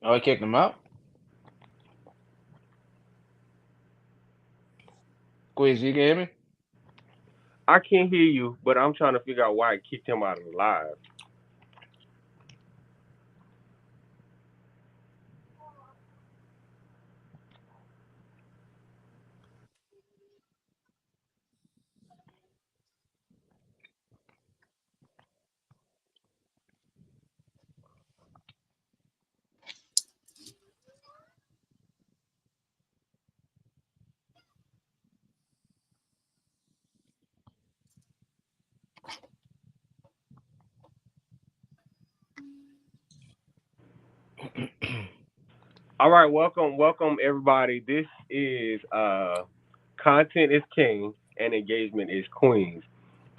Oh, I kicked him out. Quiz, you can hear me? I can't hear you, but I'm trying to figure out why it kicked him out of the live. All right, welcome everybody. This is content is king and engagement is queens,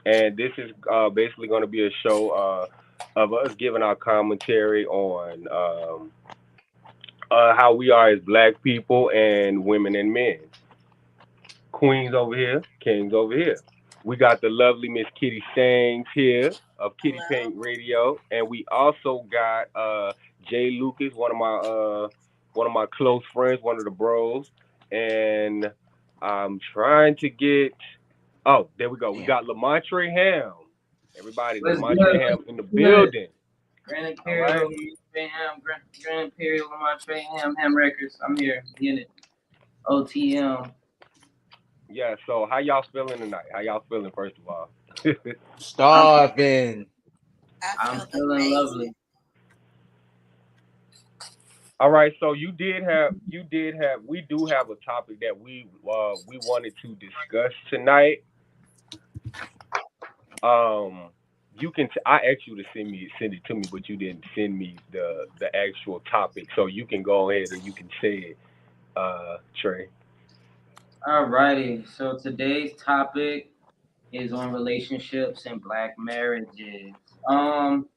and this is basically going to be a show of us giving our commentary on how we are as black people and women and men. Queens over here, kings over here. We got the lovely Miss Kitty Sangs here of Kitty Paint Hello. Radio, and we also got Jay Lucas, one of my close friends, one of the bros, and I'm trying to get. Oh, there we go. We got Lamontre Ham. Everybody, What's good? Lamontre What's Ham in the good? building. Grand All Imperial, right. Lamont Ham, Grand Imperial, Lamont Ham Records. I'm here. Get it. OTM. Yeah. So, how y'all feeling tonight? How y'all feeling, first of all? I'm Starving. I I'm feel feeling amazing. lovely. All right, so we do have a topic that we wanted to discuss tonight. You can I asked you to send it to me, but you didn't send me the actual topic, so you can go ahead and you can say it, Trey. Alrighty. So today's topic is on relationships and black marriages. Um,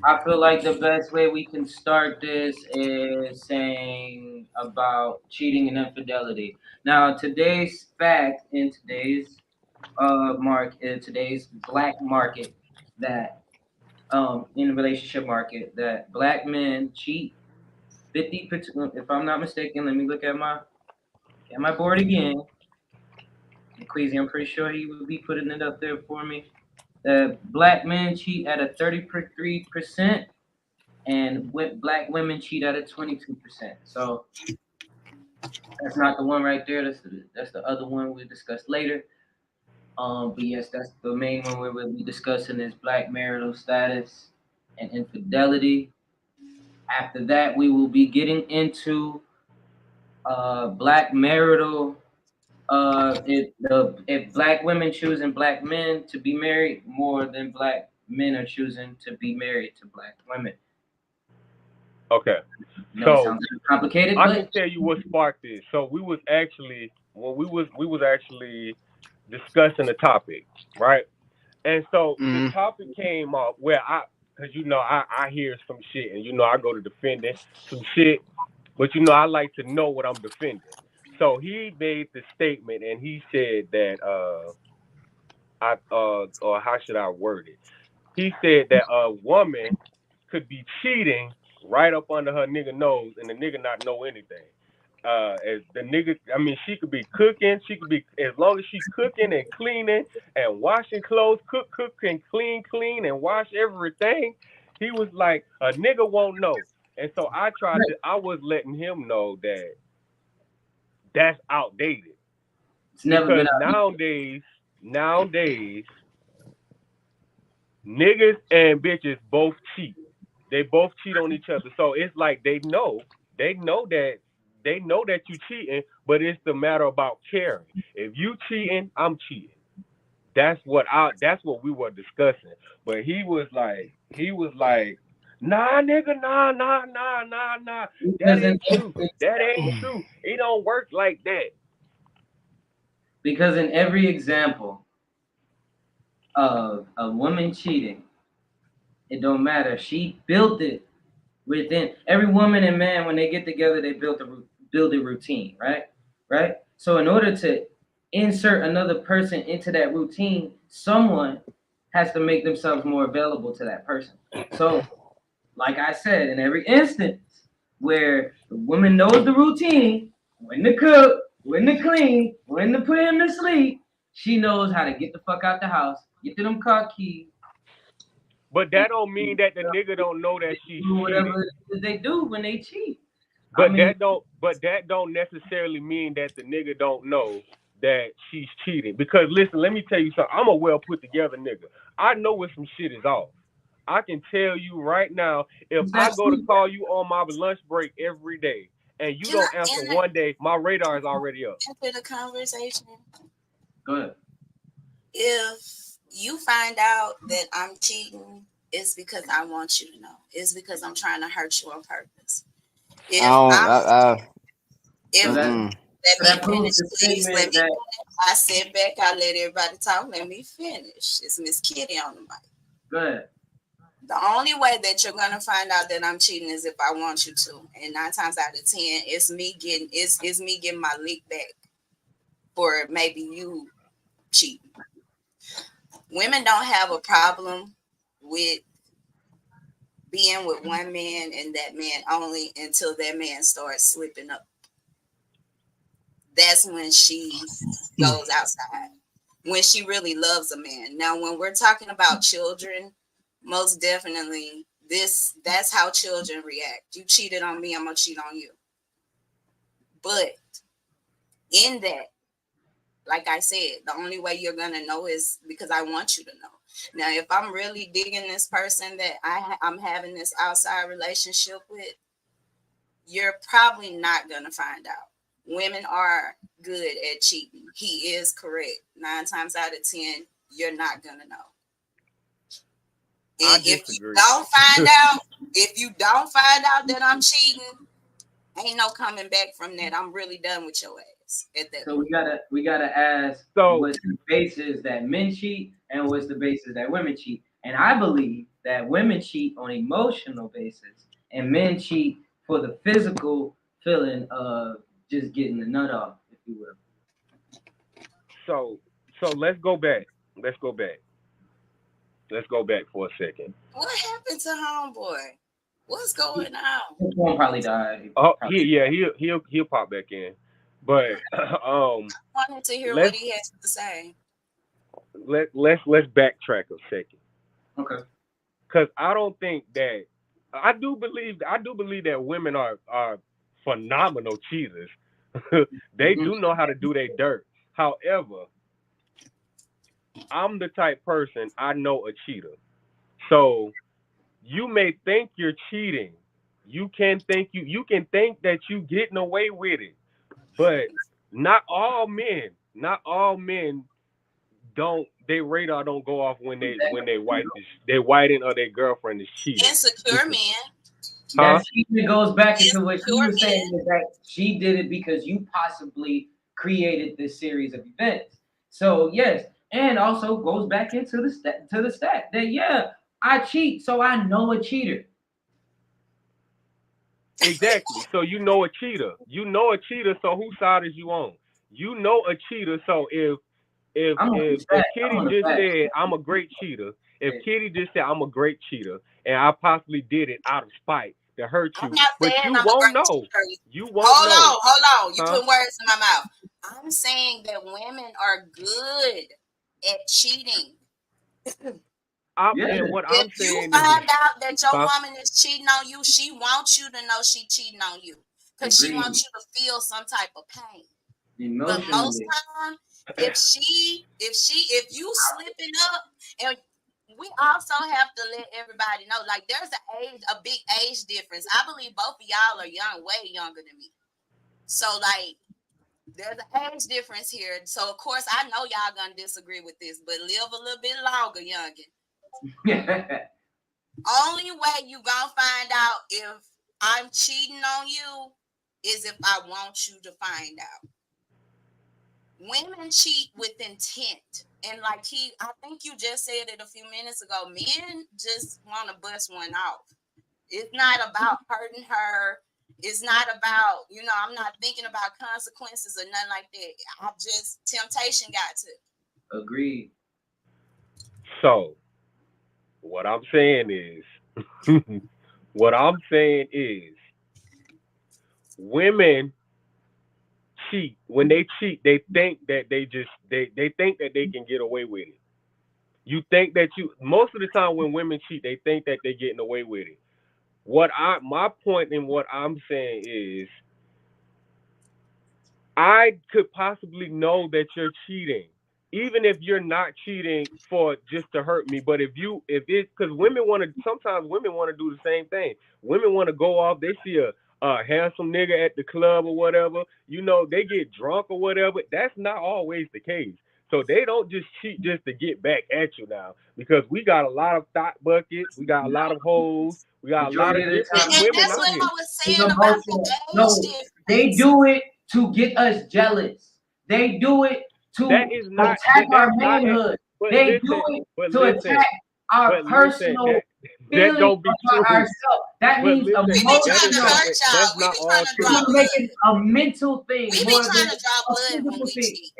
I feel like the best way we can start this is saying about cheating and infidelity. Now, today's fact in today's black market that in the relationship market that black men cheat 50%. If I'm not mistaken, let me look at my board again. Ecclesi, I'm pretty sure he would be putting it up there for me. That black men cheat at a 33%, and black women cheat at a 22%. So that's not the one right there. That's the other one we'll discuss later. But yes, that's the main one where we'll be discussing is black marital status and infidelity. After that, we will be getting into black marital. If black women choosing black men to be married more than black men are choosing to be married to black women. Okay, No, it so sounds complicated, I can but tell you what sparked this. So we was actually when we was actually discussing the topic, right? And so the Mm. topic came up where because I hear some shit, and I go to defending some shit, but I like to know what I'm defending. So he made the statement, and he said that or how should I word it? He said that a woman could be cheating right up under her nigga nose, and the nigga not know anything. As the nigga, I mean, she could be cooking. She could be as long as she cooking and cleaning and washing clothes, cook and clean and wash everything. He was like, a nigga won't know, and so I was letting him know that that's outdated it's never because been out. nowadays niggas and bitches both cheat. They both cheat on each other. So it's like they know that you cheating, but it's the matter about caring. If you cheating, I'm cheating. That's what we were discussing. But he was like, nah, nigga, nah. That Because in ain't true. That ain't true. It don't work like that. because in every example of a woman cheating, it don't matter. She built it within every woman and man when they get together. They build a routine, right? Right. So in order to insert another person into that routine, someone has to make themselves more available to that person. So, like I said, in every instance. where the woman knows the routine, when to cook, when to clean, when to put him to sleep. She knows how to get the fuck out the house, get to them car keys, But that don't mean that the nigga don't know that she's do whatever cheating. it is they do when they cheat. I But mean, that don't necessarily mean that the nigga don't know that she's cheating. Because listen, let me tell you something. I'm a well put together nigga. I know when some shit is off. I can tell you right now, if I that's go to call you on my lunch break every day and you Can I don't answer one day, my radar is already up. enter the conversation? Go ahead. If you find out that I'm cheating, it's because I want you to know. It's because I'm trying to hurt you on purpose. I If don't. I'm, So if that Mm-mm. let so me that proves finish, the please. Let statement me that finish. I sit back. I let everybody talk. Let me finish. It's Miss Kitty on the mic. go ahead. The only way that you're gonna find out that I'm cheating is if I want you to, and 9 times out of 10, it's me getting my leak back for maybe you cheating. Women don't have a problem with being with one man and that man only until that man starts slipping up. That's when she goes outside. When she really loves a man. Now, when we're talking about children, most definitely that's how children react. You cheated on me, I'm gonna cheat on you. But in that, like I said, the only way you're gonna know is because I want you to know. Now, if I'm really digging this person that I'm having this outside relationship with, you're probably not gonna find out. Women are good at cheating. He is correct. 9 times out of 10, you're not gonna know. I And if you disagree. don't find out, that I'm cheating, ain't no coming back from that. I'm really done with your ass at that So point. we gotta ask So what's the basis that men cheat and what's the basis that women cheat. And I believe that women cheat on emotional basis and men cheat for the physical feeling of just getting the nut off, if you will. so so let's go back. Let's go back. Let's go back for a second. What happened to homeboy? What's going on? This one probably died. Oh, Probably. he'll pop back in. But Wanted to hear what let's he has to say. let's backtrack a second. Okay. Cause I don't think that I do believe that women are phenomenal cheaters. They Mhm. do know how to do their dirt. However, I'm the type person I know a cheater. So you may think you're cheating. You can think that you getting away with it. But not all men don't their radar don't go off when they whiting or their girlfriend is cheating. Insecure men. Huh? That cheating goes back into what she Insecure was men. saying is that she did it because you possibly created this series of events. So yes, and also goes back into the stat that yeah, I cheat, so I know a cheater. Exactly. So you know a cheater. You know a cheater, so whose side is you on? You know a cheater, so if I'm on the if stat. if I'm Kitty on the just fact. said I'm a great cheater, if Yeah. Kitty just said I'm a great cheater and I possibly did it out of spite to hurt I'm you, not but saying you I'm a won't great know. cheater. You won't know. Hold on. You Huh? put words in my mouth. I'm saying that women are good at cheating. Yeah. And what If I'm you saying is, find out that your huh? woman is cheating on you, she wants you to know she cheating on you because she wants Agreed. you to feel some type of pain. But most Emotionally. time, if you slipping up, and we also have to let everybody know, like there's a big age difference. I believe both of y'all are young, way younger than me. So like there's an age difference here. So of course I know y'all gonna disagree with this, but live a little bit longer, youngin. Only way you gonna find out if I'm cheating on you is if I want you to find out. Women cheat with intent. And like I think you just said it a few minutes ago, men just want to bust one off. It's not about hurting her. It's not about, I'm not thinking about consequences or nothing like that. I just, temptation got to. Agreed. So what I'm saying is, what I'm saying is, women cheat. When they cheat, they think that they think that they can get away with it. You think that you most of the time when women cheat, they think that they're getting away with it. My point in what I'm saying is I could possibly know that you're cheating, even if you're not cheating for just to hurt me. But if it's because sometimes women want to do the same thing. Women want to go off. They see a handsome nigga at the club or whatever. They get drunk or whatever. That's not always the case. So they don't just cheat just to get back at you now, because we got a lot of thought buckets, we got a lot of hoes, we got a lot of Majority of the different time, And women that's out what here. I was it's saying about the emotional. age No, they difference. do it to get us jealous. They do it to That is not, attack but our that's not, manhood. but They do listen, it but to listen, attack our but listen, personal that feelings don't be about true. ourselves. That But means listen, We be that trying is to emotional. not, hurt y'all. that's We not be all trying to We're draw true. gonna make blood. it a mental thing We be more trying than to draw a blood when physical we thing. cheat.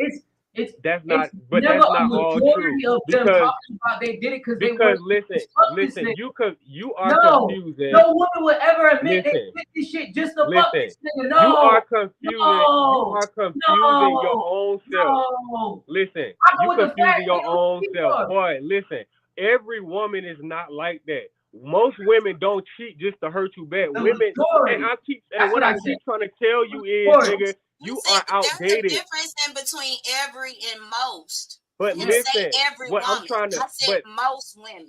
That's It's not, but never that's a not all majority true of them because talking about they did it because they wanted to listen, fuck this listen, nigga. you are No, confusing. no woman will ever admit they Listen, did this shit just to fuck listen, this nigga. you are No, confusing your no, own self. no. Listen, I know you what the confusing facts your own self. are. Boy, listen, every woman is not like that. Most women don't cheat just to hurt you bad. The Women, majority. and That's what what I I said. keep trying to tell you is, Majority. nigga, You you see, are there's a outdated. difference in between every and most. But You didn't say listen, every what I'm woman. trying to, I said most women.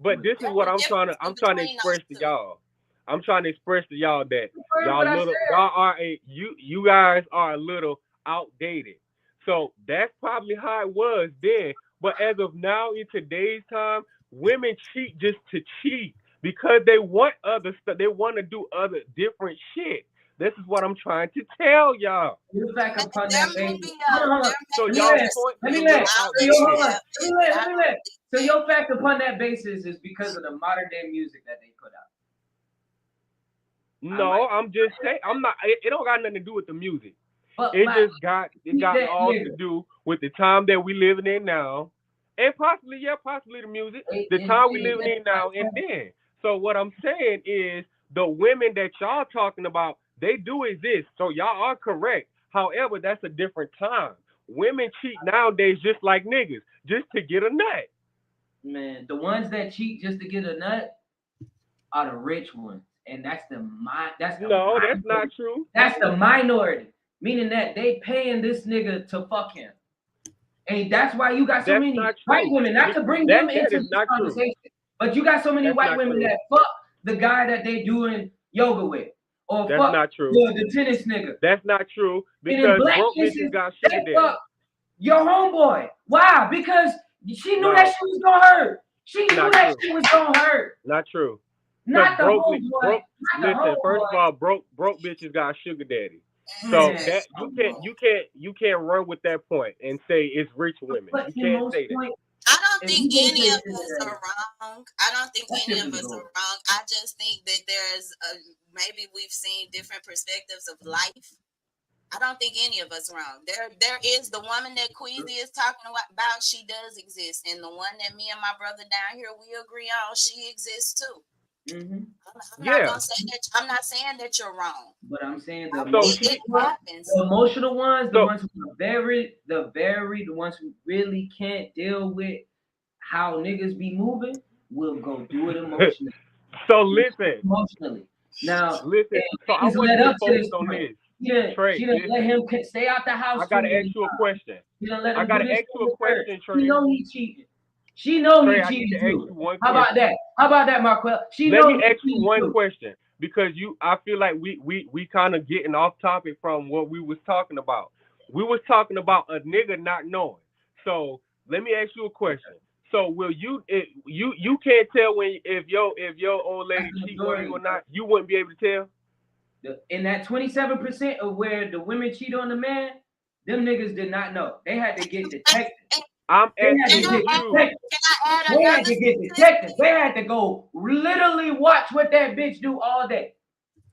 but this is There's what a I'm trying to, difference in between express those to two. y'all. I'm trying to express to y'all that You heard what I said. y'all are you guys are a little outdated. So that's probably how it was then. But as of now, in today's time, women cheat just to cheat because they want other stuff. They want to do other different shit. This is what I'm trying to tell y'all. Look back upon There that may baby. be Hold on. So there may be y'all difference. point Let is me a let. little I'll So let yo, you hold on. have Let me it, let. but I Let me don't let. So believe your fact upon that basis is because of the modern day music that they put out. No, I'm just saying. I'm not. It don't got nothing to do with the music. But It like, just got keep that all to nigga. do with the time that we living in now, and possibly the music, the And time we living in now, and then. So what I'm saying is the women that y'all talking about, they do exist. So y'all are correct. However, that's a different time. Women cheat nowadays just like niggas, just to get a nut. man, the ones that cheat just to get a nut are the rich ones, and No, that's not true. That's the minority, meaning that they paying this nigga to fuck him. And that's why you got so That's many not white true. women, not to bring That them into is this not true. conversation, but you got so many That's white not women true. that fuck the guy that they doing yoga with, or That's fuck not true. the tennis nigga. That's not true And in because black broke cases, bitches got sugar they daddy. fuck your homeboy. Why? Because she knew No. that shit was gonna hurt. She knew Not that true. shit was gonna hurt. Not true. Not the broke, homeboy. broke, Not the listen, first of homeboy. all, broke bitches got sugar daddy. So Man. that you can't run with that point and say it's rich women. But You in can't most say that. point, I don't if think you gonna any say of sugar us daddy, are wrong. I don't think that any shit of be us are wrong. wrong. I just think that there's maybe we've seen different perspectives of life. I don't think any of us wrong. There is the woman that Queasy is talking about. She does exist, and the one that me and my brother down here we agree on, she exists too. Mm-hmm. I'm not gonna say that. I'm not saying that you're wrong. But I'm saying it happens. the emotional ones, the So- ones who are the ones who really can't deal with how niggas be moving, will go do it emotionally. So listen, Emotionally. Now, listen. So I he's want led you to up to focus this on point. this. She Trey, didn't let listen. him stay out the house. I gotta too many ask you a times. question. She didn't let him I gotta do this ask you a with her. question, She Trey. know he cheating. She know Trey, he I need cheating to ask too. you one How about question. that? How about that, Marquel? She Let know me he ask you cheating one too. question because I feel like we kind of getting off topic from what we was talking about. We was talking about a nigga not knowing. So let me ask you a question. So will you can't tell if your old lady cheat on you or not? You wouldn't be able to tell. In that 27% of where the women cheat on the man, them niggas did not know. They had to get detected. I'm They had asking to get you. detected. Can I add They had another to get detected. They had to go literally watch what that bitch do all day.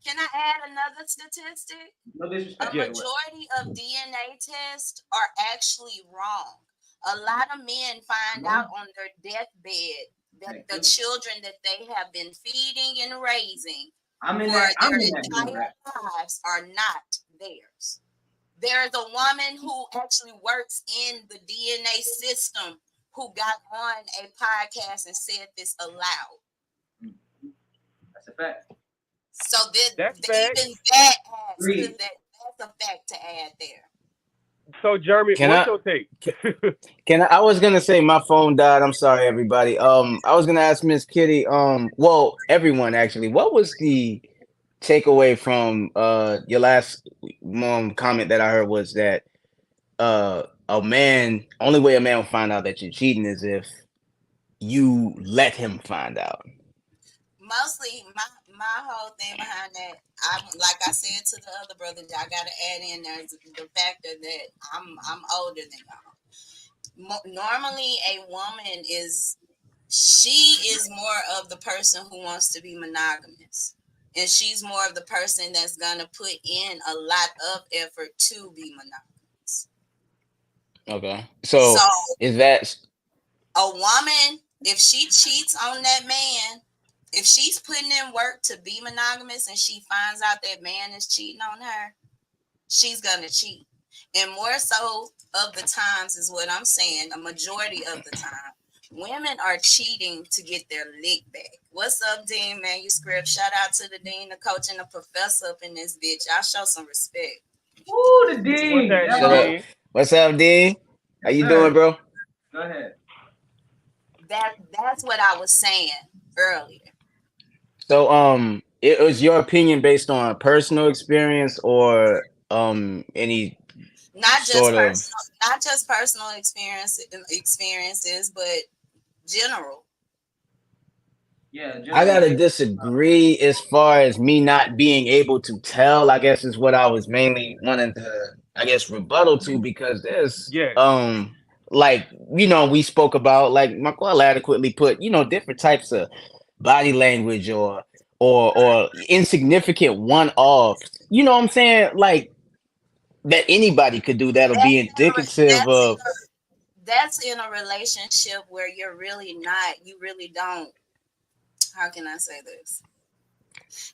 Can I add another statistic? No A disrespect. majority of DNA tests are actually wrong. A lot of men find out on their deathbed that the children that they have been feeding and raising I'm in for that. I'm their in that group, entire right? lives are not theirs. There is a woman who actually works in the DNA system who got on a podcast and said this aloud. That's a fact. So That's fact. even that adds to Agreed. that. That's a fact to add there. So Jeremy, Can what's I? your take? Can I was gonna say my phone died. I'm sorry, everybody. I was gonna ask Miss Kitty. Well, everyone actually. What was the takeaway from your last comment that I heard was that a man only way a man will find out that you're cheating is if you let him find out. Mostly, my whole thing behind that, I like I said to the other brother, I gotta add in there the factor that I'm older than y'all. Normally, a woman she is more of the person who wants to be monogamous, and she's more of the person that's gonna put in a lot of effort to be monogamous. Okay. So So is that a woman, if she cheats on that man, if she's putting in work to be monogamous and she finds out that man is cheating on her, she's gonna cheat. And more so of the times is what I'm saying, a majority of the time, women are cheating to get their lick back. What's up, Dean Manuscript? Shout out to the dean, the coach, and the professor up in this bitch. I'll show some respect. Ooh, the What's D. that, shut up? Dean? What's up, D? How you doing, bro? Go ahead. That's what I was saying earlier. So it was your opinion based on personal experience or any Not just sort of personal, not just personal experiences, but general. Yeah, I gotta generally. disagree as far as me not being able to tell, I guess is what I was mainly wanting to, I guess, rebuttal to because there's Yes. like we spoke about like Marquel adequately put, different types of body language or insignificant one-offs. You know what I'm saying? Like that anybody could do that'll be indicative of That's in a relationship where you really don't, how can I say this?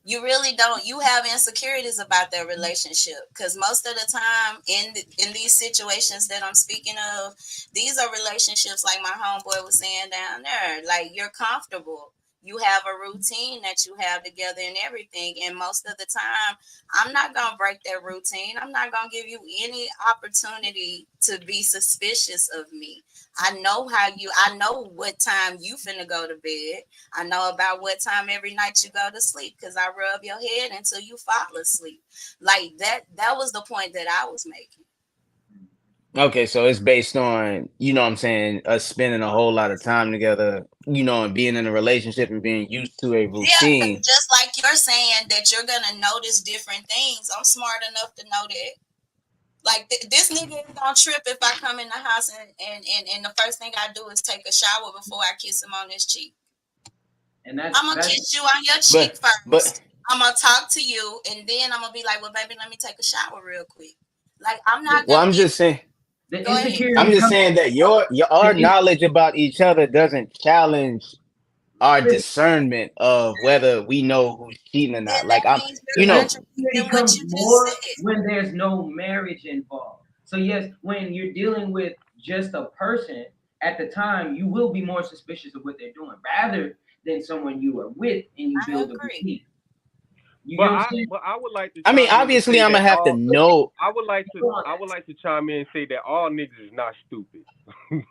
You really don't, you have insecurities about that relationship because most of the time in these situations that I'm speaking of, these are relationships like my homeboy was saying down there, like you're comfortable, you have a routine that you have together and everything, and most of the time I'm not gonna break that routine. I'm not gonna give you any opportunity to be suspicious of me. I know what time you finna go to bed. I know about what time every night you go to sleep because I rub your head until you fall asleep. Like that was the point that I was making. okay, so it's based on, what I'm saying, us spending a whole lot of time together, and being in a relationship and being used to a Yeah, routine. just like you're saying that you're gonna notice different things. I'm smart enough to know that. Like this nigga is gonna trip if I come in the house and the first thing I do is take a shower before I kiss him on his cheek. And I'm gonna kiss you on your cheek But first. I'm gonna talk to you, and then I'm gonna be like, "Well, baby, let me take a shower real quick." Like I'm not well, gonna I'm give. just saying the Go ahead. insecurity I'm just comes saying that our knowledge about each other doesn't challenge our discernment of whether we know who's cheating or Then not. Like that I'm, means you you're know, It contradicting what comes you just more said. when there's no marriage involved. So yes, when you're dealing with just a person, at the time you will be more suspicious of what they're doing rather than someone you are with and you I build a agree. routine. You But get what I'm I saying? but I would like to I mean, chime in and obviously, say I'm gonna that have to all know. I would like to chime in and say that all niggas is not stupid.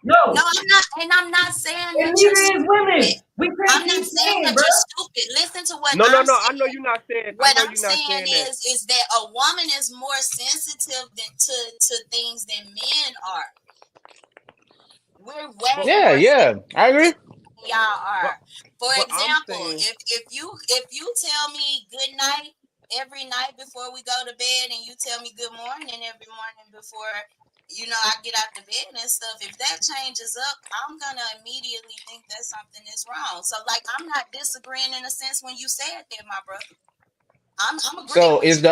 No, No, I'm not, and I'm not saying and that you're neither is women. stupid. We I'm can't not keep saying saying, that bro. you're stupid. Listen to what No, I'm no. I saying. know you're not saying. I What know I'm you're not saying saying that. is that a woman is more sensitive to things than men are. We're way But Yeah, more yeah, I agree. sensitive than y'all but are. For but I'm example, saying if you tell me good night every night before we go to bed, and you tell me good morning every morning before I get out the bed and stuff, if that changes up, I'm gonna immediately think that something is wrong. So like I'm not disagreeing in a sense when you said that, my brother. I'm agreeing So with is you.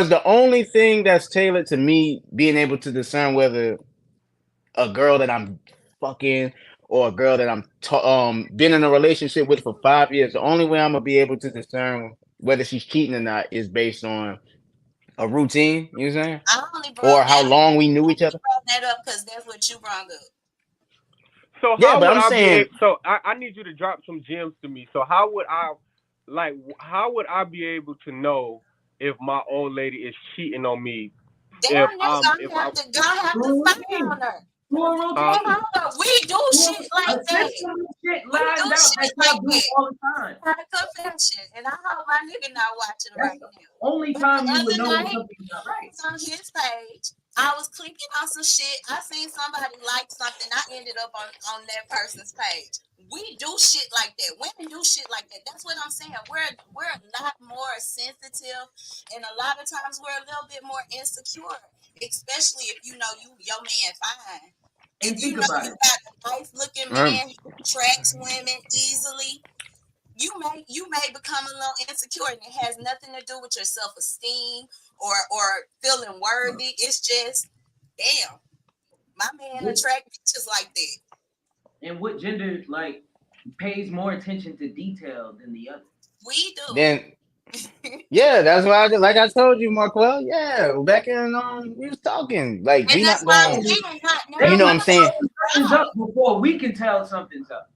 the only thing that's tailored to me being able to discern whether a girl that I'm fucking or a girl that I'm been in a relationship with for 5 years, the only way I'm gonna be able to discern whether she's cheating or not is based on a routine. You know what I'm saying? I only Or brought how that long we knew each other. up because that's what you brought up. So Yeah, how but would I'm I be saying able, so I need you to drop some gems to me. So how would I be able to know if my old lady is cheating on me Damn, if nigga, I'm if I gonna have to Do a spy routine. on her. Do a huh? routine. We do shit A like that. system of shit We lined do out that shit y'all like do that. all the time. Had a confession, and I hope my nigga not watching That's right the now. only But time the you would other know when night, something's not right. was on his page. I was clicking on some shit. I seen somebody like something. I ended up on that person's page. We do shit like that. Women do shit like that. That's what I'm saying. We're a lot more sensitive, and a lot of times we're a little bit more insecure, especially if you know your man fine. And If you think know about you it. got a nice looking man who attracts women easily, you may become a little insecure, and it has nothing to do with your self-esteem or feeling worthy. It's just, damn, my man What, attract bitches like that. and what gender like pays more attention to detail than the other? We do. then yeah, that's why like I told you, Marquel. Yeah, back in we was talking. Like And we that's not why going. again, not They You know now. what I'm saying? something's up before we can tell something's up.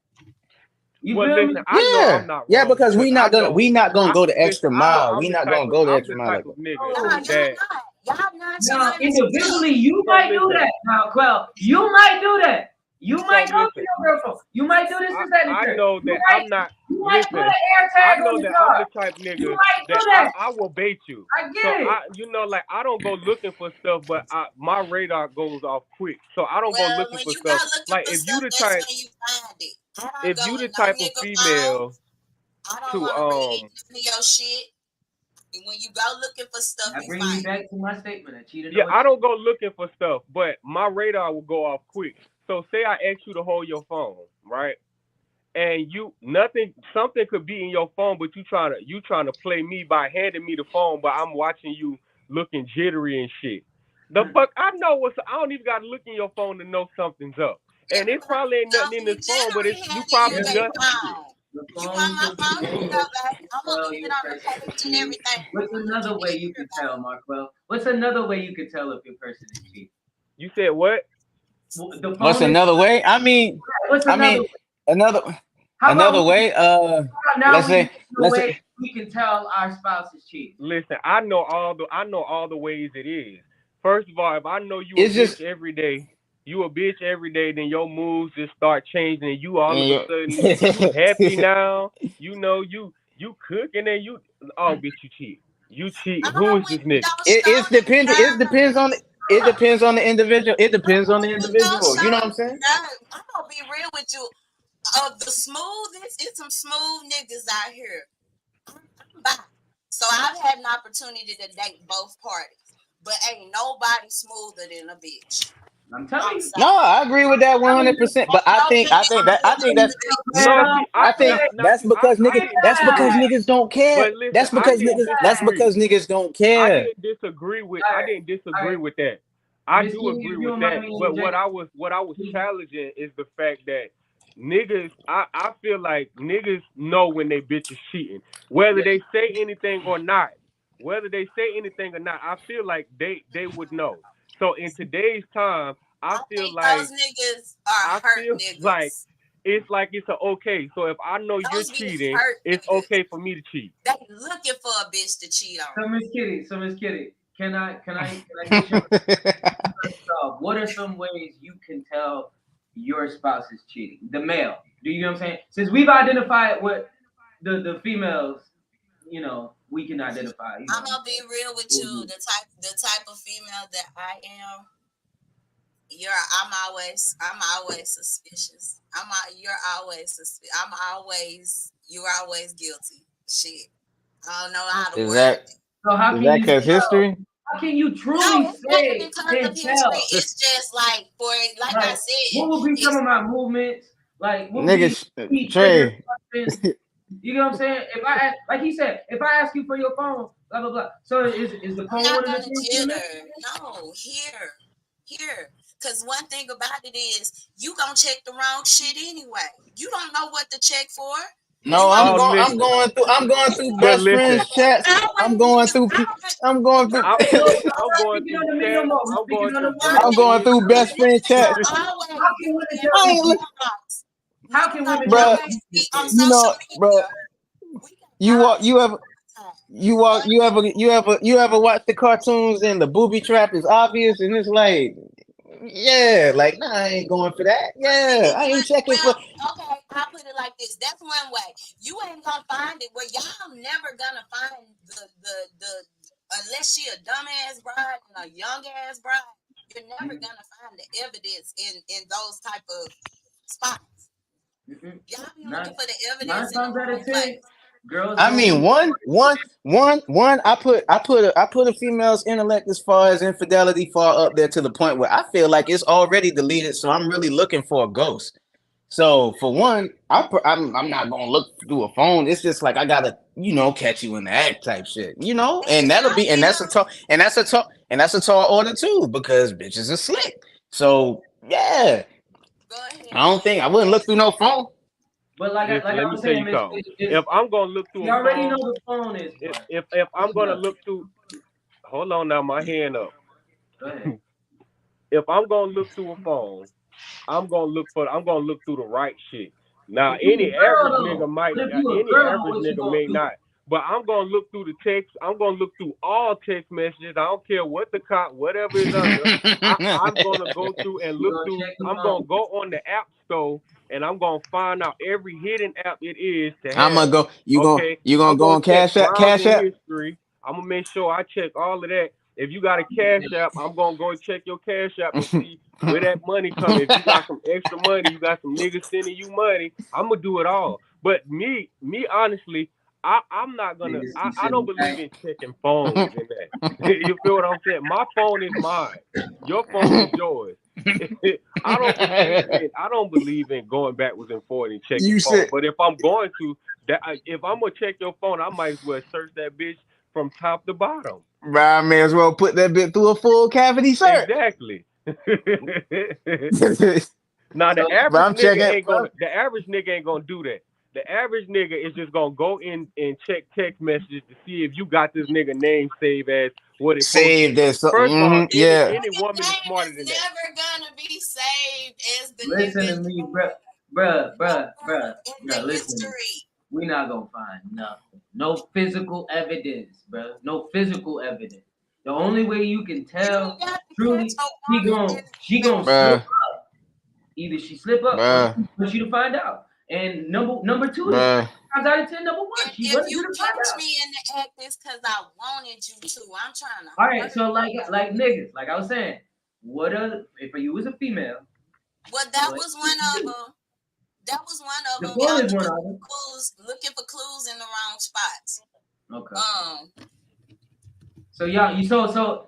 You Well, feel me? listen, I know I'm Yeah, not yeah, wrong because because I know we not gonna go the listen, extra I know mile. We not gonna go the I'm extra the mile type like of that. nigga Nah, y'all that not. Y'all not. Now, She lives individually, you so might do listen, that. Now, Quell, you might do that. You so might go to listen. your girlfriend. You might do this, this, that, and I the third. know that I'm not. You might put an Listen, air I tag know on the that I'm car. the type You nigga might do that that. I will bait you. I So get it. like I don't go looking for stuff, but my radar goes off quick. So I don't go well, looking when for you go stuff. looking Like for if you stuff, the that's type, when you find it. I don't if go you the in no type of nigga phone. female I don't to want to read none of your shit. And when you go looking for stuff, That you brings me find it. back to my statement. I cheated yeah, on I don't go looking for stuff, but my radar will go off quick. So say I ask you to hold your phone, right? And something could be in your phone, but you trying to play me by handing me the phone, but I'm watching you looking jittery and shit. The fuck I don't even gotta look in your phone to know something's up. And it probably ain't nothing in this phone, but you probably You done some shit. phone. The You phone want my can phone? Here you go, babe. I'm gonna tell leave your it on the person page is and cheating. everything. What's another way you can tell, Markwell? What's another way you can tell if your person is cheating? You said what? The What's phone is. another way? I mean, What's another way? another How another about way. now Let's we say the way we can tell our spouse is cheating? Listen, I know all the ways it is. First of all, if I know you a it's bitch just every day, then your moods just start changing, and you all of a and sudden you happy now. You know you cooking and you bitch you cheat. You cheat. Who is this nigga? it's dependent. It depends on the individual. It depends on the individual. You know what I'm saying? I'm gonna be real with you. Of the smoothest, it's some smooth niggas out here. I'm bi. So I've had an opportunity to date both parties, but ain't nobody smoother than a bitch. I'm telling you. No, I agree with that 100%. But I think that's because niggas don't care. But listen, That's because niggas don't I care. didn't disagree with that. I Miss do Keely, agree if you with don't that. mind me But what interjecting. I was challenging is the fact that niggas, I feel like niggas know when they bitch is cheating, whether they say anything or not. I feel like they would know. So in today's time, I feel think like those niggas are hurt niggas. it's a okay. So if I know you're Those be cheating, hurt it's niggas. okay for me to cheat. They looking for a bitch to cheat on. So Miss Kitty, can I get your what are some ways you can tell your spouse is cheating? The male. Do you know what I'm saying? Since we've identified what the females, we can identify. I'm gonna be real with you. The type of female that I am, I'm always suspicious. You're always guilty. Shit. I don't know how to Is word that it. So how is can that you because history? how can you No, truly it's not say because and of history. tell? It's just like I said, What would be some of my movements? Like what would Niggas, be key trigger Trey. questions? You know what I'm saying? If I like he said, if I ask you for your phone, blah blah blah. So is the I'm phone not one of the gonna things you jitter. mentioned? No, here. Because one thing about it is you gonna check the wrong shit anyway. You don't know what to check for. No, You I'm always- listen. I'm going through But best listen. friends chats. I'm going through I'm going through Alright, chat. I'm going through I'm going through best friend chats. How can women Bruh, on you social know, bruh, media? you ever watch the cartoons and the booby trap is obvious and it's like, yeah, like nah, I ain't going for that. Yeah, I ain't checking for. Okay, I'll put it like this. That's one way. You ain't gonna find it. Well, y'all never gonna find the unless she a dumbass bride and a young ass bride. You're never gonna find the evidence in those type of spots. Y'all be looking for the evidence in the wrong place. Girls. I mean, one. I put a female's intellect as far as infidelity far up there to the point where I feel like it's already deleted. So I'm really looking for a ghost. So for one, I'm not gonna look through a phone. It's just like I gotta, catch you in the act type shit, and that's a tall order too because bitches are slick. So yeah, Go ahead. I wouldn't look through no phone. But like Listen, I let me was tell saying, you something. it's, If I'm gonna look through you a already phone, know the phone is. if I'm gonna look through, hold on now, my hand up. Go ahead. If I'm gonna look through a phone, I'm gonna look through the right shit. Now, any average nigga may not. But I'm gonna look through the text. I'm gonna look through all text messages. I don't care what whatever is under. I'm gonna go through and look through. I'm gonna go on the app store and I'm gonna find out every hidden app it is to have. I'm gonna go. You okay? gonna I'm go on check Cash App? browsing history. I'm gonna make sure I check all of that. If you got a Cash App, I'm gonna go and check your Cash App and see where that money coming. If you got some extra money, you got some niggas sending you money, I'm gonna do it all. But me honestly, I'm not gonna. I don't believe in checking phones and that. You feel what I'm saying? My phone is mine. Your phone is yours. I don't believe in going backwards and forward and checking You phones. said- But if I'm going to, if I'm gonna check your phone, I might as well search that bitch from top to bottom. I may as well put that bit through a full cavity search. Exactly. Now the average nigga ain't gonna do that. The average nigga is just gonna go in and check text messages to see if you got this nigga name saved as what it's Saved as something. First of all, Yeah. any woman is smarter than that. Never gonna be saved as the Listen to me, bruh. Listen. history. We not gonna find nothing. No physical evidence, bruh. No physical evidence. The only way you can tell truly, she gonna slip up. Either she slip up or she push you to find out. And number two is times out of 10, number one. If you catch me in the act, it's because I wanted you to. I'm trying to. All right, so like niggas, like I was saying, if you was a female? Well, that was one of them. That was one of them. The phone is one of them. Looking for clues in the wrong spots. Okay. So y'all,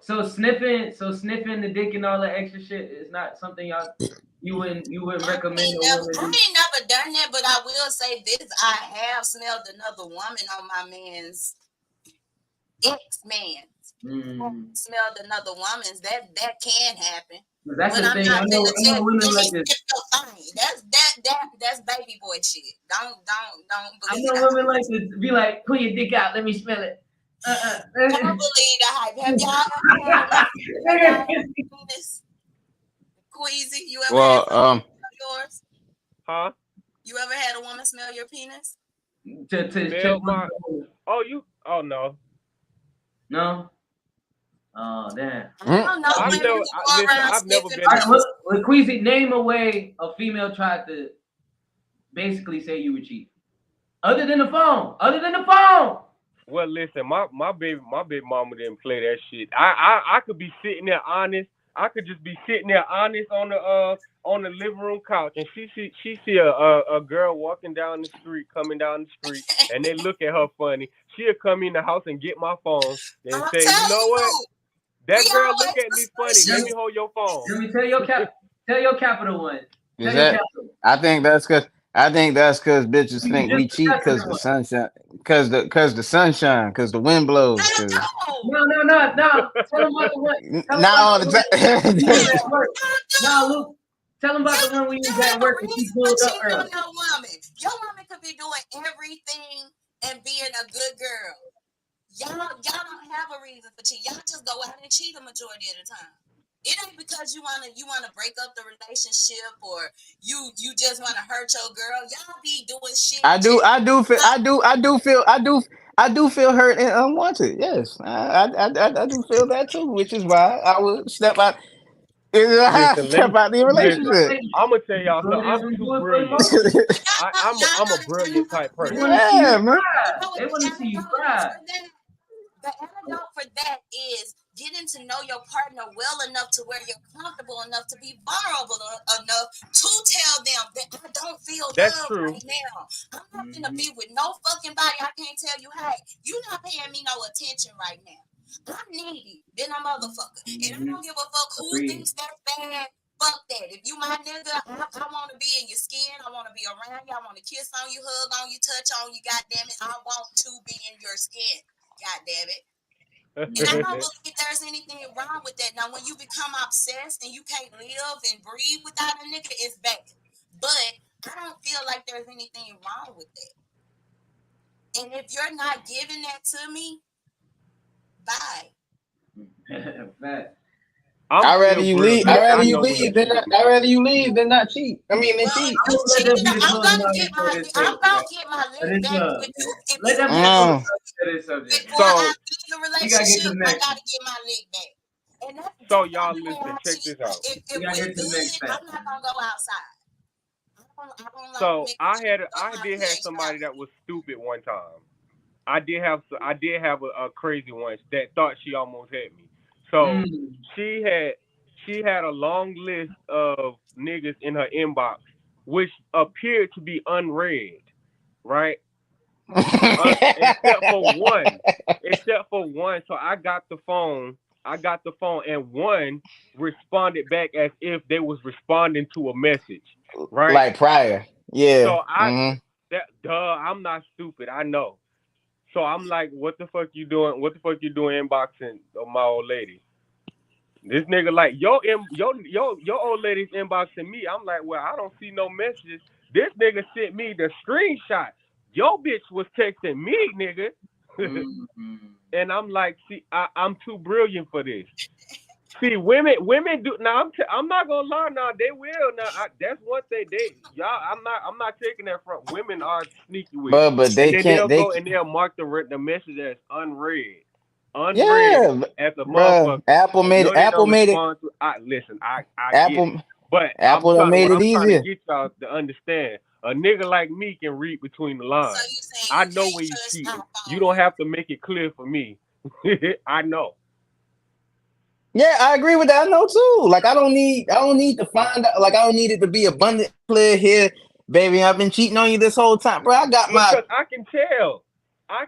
so sniffing the dick and all that extra shit is not something you wouldn't recommend a woman do? I ain't never done that, but I will say this: I have smelled another woman on my man's ex-man. Smelled another woman's. That can happen. That's the thing. I know women like this. That's baby boy shit. Don't I believe know women like to be like, pull your dick out, let me smell it. Don't believe the hype. Have y'all ever had penis? Queasy, you ever had someone smell yours? Huh? You ever had a woman smell your penis? To choke my. Oh no. No. Oh damn. I don't know. I've never been. Queasy, name a way a female tried to basically say you were cheating. Other than the phone. Well, listen, my baby mama didn't play that shit. I could be sitting there honest. I could just be sitting there honest on the living room couch, and she see a girl walking down the street, coming down the street, and they look at her funny. She'll come in the house and get my phone and say, you know what? That girl look at me funny. Let me hold your phone. Let me tell your capital one. I think that's because bitches think we cheat because the sunshine, because the sunshine, because the wind blows. No, No. Tell them about the one. Tell them Not all about the the one when you was time. at work. No, Luke. Tell them about the one when you was at work and she pulled up cheating on early. your woman. Your woman could be doing everything and being a good girl. Y'all don't have a reason for cheating. Y'all just go out and cheat a majority of the time. It ain't because you wanna break up the relationship or you just wanna hurt your girl. Y'all be doing shit. I do feel hurt and unwanted. Yes, I do feel that too, which is why I would step out. Listen, Step out the listen. relationship. I'm gonna tell y'all something. I'm too brilliant. I'm a brilliant type They person. want to see Yeah, you man. cry. They want to see you cry. The antidote for that is getting to know your partner well enough to where you're comfortable enough to be vulnerable enough to tell them that I don't feel That's love true. right now. I'm not gonna be with no fucking body. I can't tell you, hey, you're not paying me no attention right now. I'm needy, then a motherfucker. And I don't give a fuck who thinks that's bad. Fuck that. If you my nigga, I want to be in your skin. I want to be around you. I want to kiss on you, hug on you, touch on you. God damn it, I want to be in your skin. God damn it. And I don't believe there's anything wrong with that. Now, when you become obsessed and you can't live and breathe without a nigga, it's bad. But I don't feel like there's anything wrong with that. And if you're not giving that to me, bye. I'd rather you leave. I'd rather you know when leave than not. I'd rather you leave than not cheat. I mean, than Well, cheat. if you cheating, I'm gonna get my lick back with you. Let that Mm. Before I leave the relationship, I gotta get my lick back. And that's So y'all listen, check this out. If we're good, I'm not gonna go outside. So I did have somebody that was stupid one time. I did have a crazy one that thought she almost had me. So she had a long list of niggas in her inbox, which appeared to be unread, right? Except for one. So I got the phone, and one responded back as if they was responding to a message, right? Like prior, yeah. So I'm not stupid. I know. So I'm like, what the fuck you doing? What the fuck you doing inboxing my old lady? This nigga like your old lady's inboxing me. I'm like, well, I don't see no messages. This nigga sent me the screenshot. Your bitch was texting me, nigga. And I'm like, see, I'm too brilliant for this. See, women do now. I'm not gonna lie. Now they will. Now that's one thing. Y'all. I'm not taking that from. Women are sneaky with it. But they And can't. they'll mark the message as unread. Yeah, As a bro. motherfucker. Apple made it. Apple made it. Listen, I Apple. get it. But Apple I'm made it trying easier. to get y'all to understand. A nigga like me can read between the lines. So I know when you cheating. You don't have to make it clear for me. I know. Yeah, I agree with that. I know too. Like I don't need to find out. Like I don't need it to be abundant clear here, baby. I've been cheating on you this whole time, bro. I got my. Because I can tell. I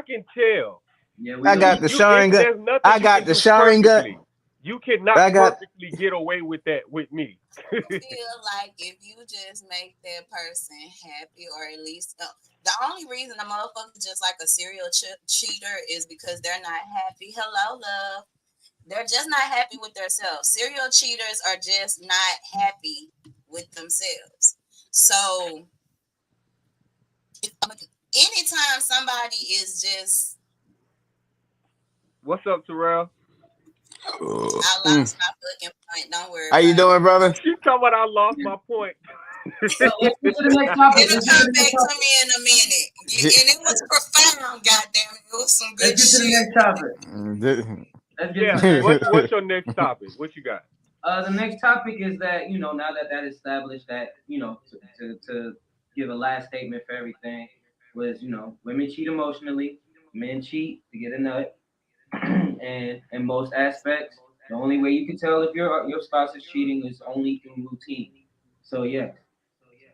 can tell. Yeah, I got the showering gun. I got the showering gun. You cannot perfectly get away with that with me. I feel like if you just make that person happy, or at least the only reason a motherfucker just like a serial cheater is because they're not happy. Hello, love. They're just not happy with themselves. Serial cheaters are just not happy with themselves. So anytime somebody is just... What's up, Terrell? I lost my fucking point. Don't worry. How you doing, brother? You talking about I lost my point? So let's get to the next topic. It'll come back to me in a minute. And it was profound, goddamn it. It was some good shit. Let's get to the next topic. What's your next topic? What you got? The next topic is that, now that established that, to give a last statement for everything was, women cheat emotionally, men cheat to get a nut. And in most aspects, the only way you can tell if your spouse is cheating is only through routine. So yeah,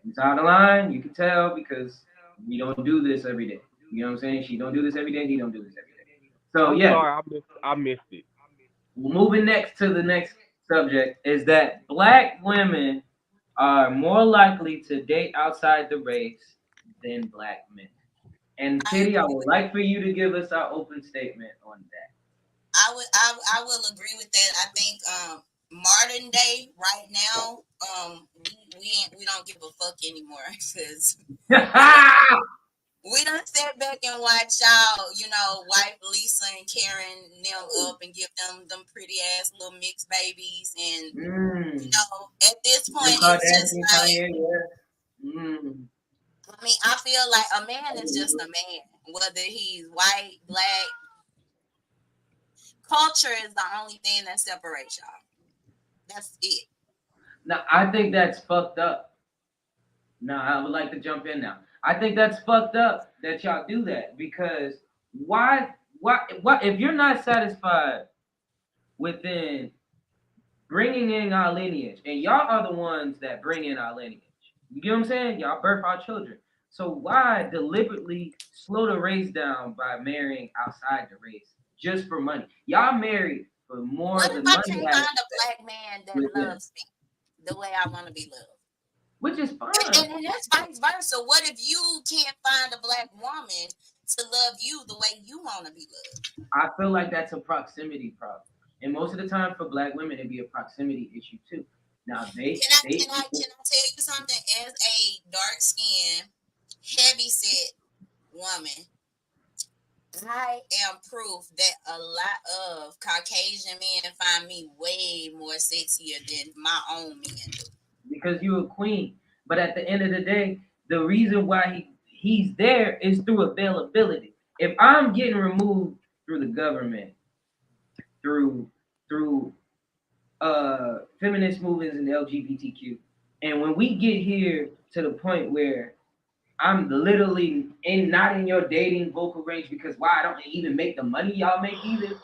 it's out of line. You can tell because we don't do this every day. You know what I'm saying? She don't do this every day. He don't do this every day. So I'm yeah, sorry, I missed it. Moving next to the next subject is that Black women are more likely to date outside the race than Black men. And Kitty, I would like for you to give us our open statement on that. I will agree with that. I think modern day right now, we don't give a fuck anymore because we done sit back and watch y'all, wife Lisa and Karen them up and give them pretty ass little mixed babies, and at this point it's just like, I mean, I feel like a man is just a man, whether he's white, black. Culture is the only thing that separates y'all. That's it. Now, I think that's fucked up. Now, I would like to jump in now. I think that's fucked up that y'all do that, because why if you're not satisfied within bringing in our lineage, and y'all are the ones that bring in our lineage, you get what I'm saying? Y'all birth our children. So why deliberately slow the race down by marrying outside the race just for money? Y'all married for more than money. What if I can't find a black man that loves me the way I want to be loved? Which is fine. And that's vice versa. What if you can't find a black woman to love you the way you want to be loved? I feel like that's a proximity problem. And most of the time for black women, it'd be a proximity issue too. Now, can I tell you something? As a dark-skinned, heavy-set woman, I am proof that a lot of Caucasian men find me way more sexier than my own men do. Because you're a queen. But at the end of the day, the reason why he's there is through availability. If I'm getting removed through the government, through feminist movements and LGBTQ, and when we get here to the point where I'm literally not in your dating vocal range, because why I don't even make the money y'all make either,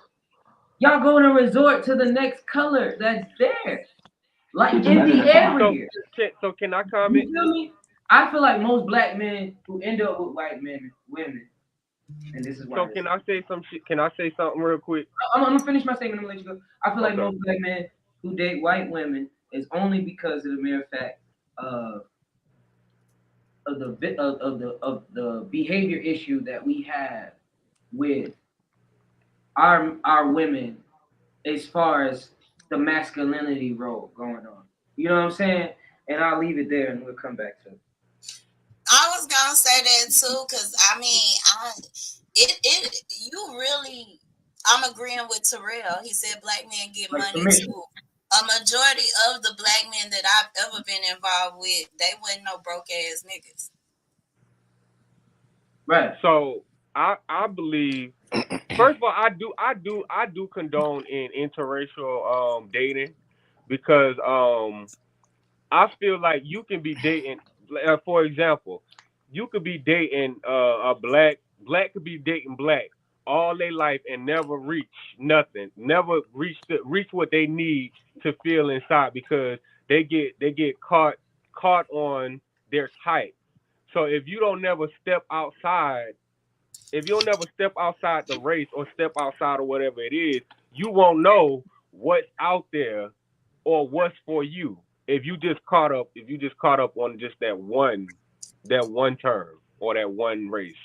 y'all going to resort to the next color that's there. Like in the area. So can I comment? You feel me? I feel like most black men who end up with white women, and this is why. So can I say some shit? Can I say something real quick? I'm gonna finish my statement. I'm gonna let you go. I feel like most black men who date white women is only because of the mere fact of the behavior issue that we have with our women, as far as the masculinity role going on. You know what I'm saying? And I'll leave it there and we'll come back to it. I was gonna say that too, because I mean, I'm agreeing with Terrell. He said black men get money too. A majority of the black men that I've ever been involved with, they wasn't no broke ass niggas. Right. So I believe, first of all, I do condone in interracial dating, because I feel like you can be dating, for example, you could be dating a black could be dating black all their life and never reach nothing, never reach what they need to feel inside, because they get caught on their type. So if you don't never step outside, the race or step outside or whatever it is, you won't know what's out there or what's for you. If you just caught up on just that one term or that one race.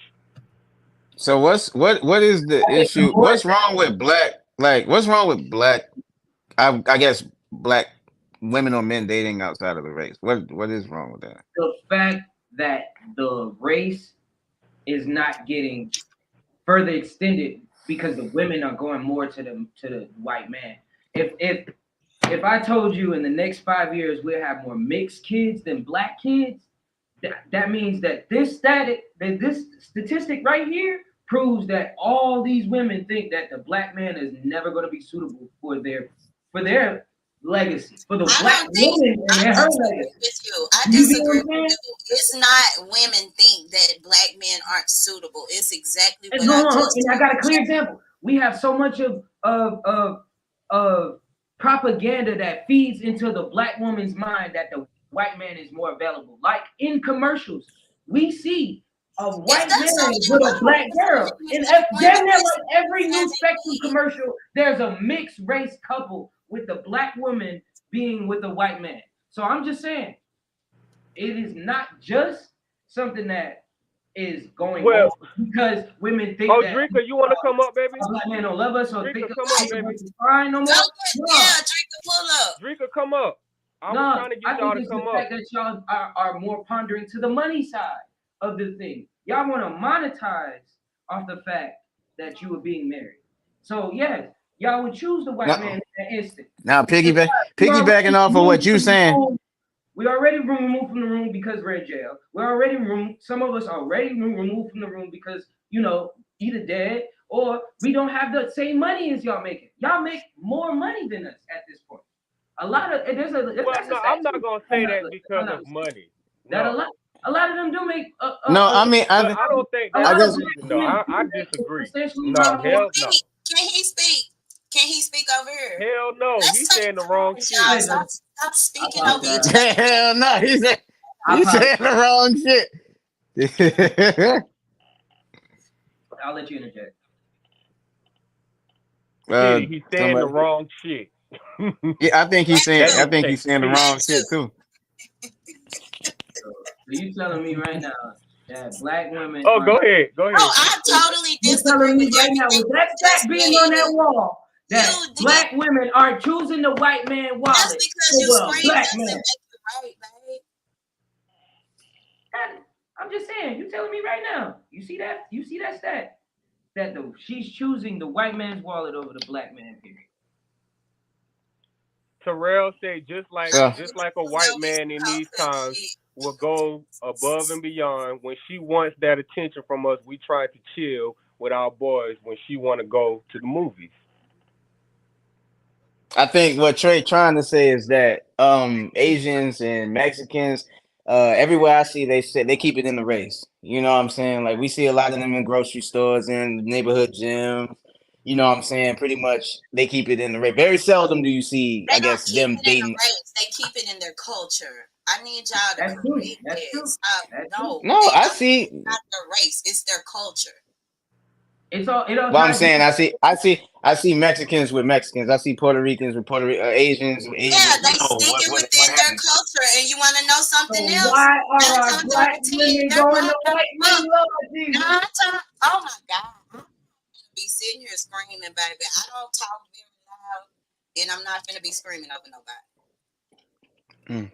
So what is the issue? What's wrong with black? Like, what's wrong with black? I guess black women or men dating outside of the race. What is wrong with that? The fact that the race is not getting further extended because the women are going more to the white man. If I told you in the next 5 years we'll have more mixed kids than black kids, that means that this statistic right here proves that all these women think that the black man is never going to be suitable for their legacy, for the black woman and her legacy. With you. I disagree with you. It's not women think that black men aren't suitable. It's exactly what and I got a clear example. We have so much of propaganda that feeds into the black woman's mind that the white man is more available. Like in commercials, we see a white man with a black girl. In every new Spectrum commercial, there's a mixed race couple with the black woman being with the white man. So I'm just saying, it is not just something that is going Well, on because women think oh, that Drinker, you want to come up, baby? a black man don't love us or Drinker, think come up, think baby. us is fine no more. Go ahead. No, Yeah, drink the pull up. Drinker, come up. I was no. trying to I get y'all think to it's the come fact up. that y'all are more pondering to the money side of the thing. Y'all want to monetize off the fact that you were being married. So yes, y'all would choose the white No. man in that instant. Now Because piggybacking off of what you saying. we already removed from the room because we're in jail. We're already removed. Some of us already removed from the room because either dead or we don't have the same money as y'all making. Y'all make more money than us at this point. A lot of Well, no, I'm not gonna say that because of money. That No. a lot of them do make. No, I mean, I don't think that's I guess- the reason. No, I disagree. Substantially No, amount of hell money. no. Can he speak? Can he speak over here? Hell no. Let's He's take saying the wrong turns, shit. y'all. Stop speaking I over each apologize. other. hell no. He said the wrong shit. I'll let you interject. Kitty, he's saying the somebody- wrong shit. Yeah, I think he's saying. That I don't think take he's saying the shit. wrong shit too. So you telling me right now that black women? Oh, go ahead. Go ahead. Oh, I totally You're disagree telling me with right now everything with that stat being on that wall that You did. black women are choosing the white man wallet Just because you over a scream black doesn't man. make it right, babe. I'm just saying. You telling me right now? You see that? You see that stat? That she's choosing the white man's wallet over the black man. Period. Terrell said just like a white man in these times will go above and beyond. When she wants that attention from us, we try to chill with our boys when she want to go to the movies. I think what Trey trying to say is that Asians and Mexicans, everywhere I see, they keep it in the race. You know what I'm saying? Like we see a lot of them in grocery stores and neighborhood gyms. You know what I'm saying? Pretty much they keep it in the race. Very seldom do you see, They I guess, don't keep them it in the dating. race. They keep it in their culture. I need y'all to That's true. correct That's true. this. That's No, No, they I don't. see. It's not their race. It's their culture. It all Well, I'm ties saying into- I see Mexicans with Mexicans. I see Puerto Ricans with Asians with Asians. Yeah, they You know, stick it what within their happens. culture. And you want to know something So else? why are Nine our times out black of 10, women they're going not to gonna white men? look. Lord Jesus. Oh my God. I'm gonna be sitting here screaming, baby. I don't talk very loud, and I'm not gonna be screaming over nobody.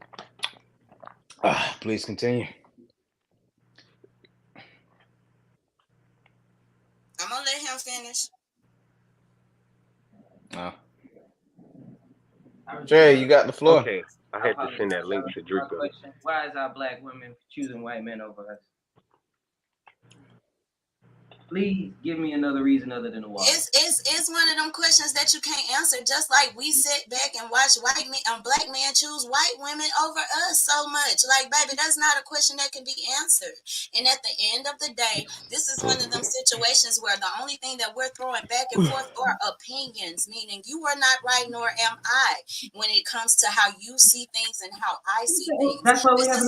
Please continue. I'm gonna let him finish. Trey, you got the floor. Okay, I had to send that link to Draco. Why is our black women choosing white men over us? Please give me another reason other than a why. It's one of them questions that you can't answer. Just like we sit back and watch black men choose white women over us so much. Like, baby, that's not a question that can be answered. And at the end of the day, this is one of them situations where the only thing that we're throwing back and forth are opinions, meaning you are not right, nor am I, when it comes to how you see things and how I see things. That's why we have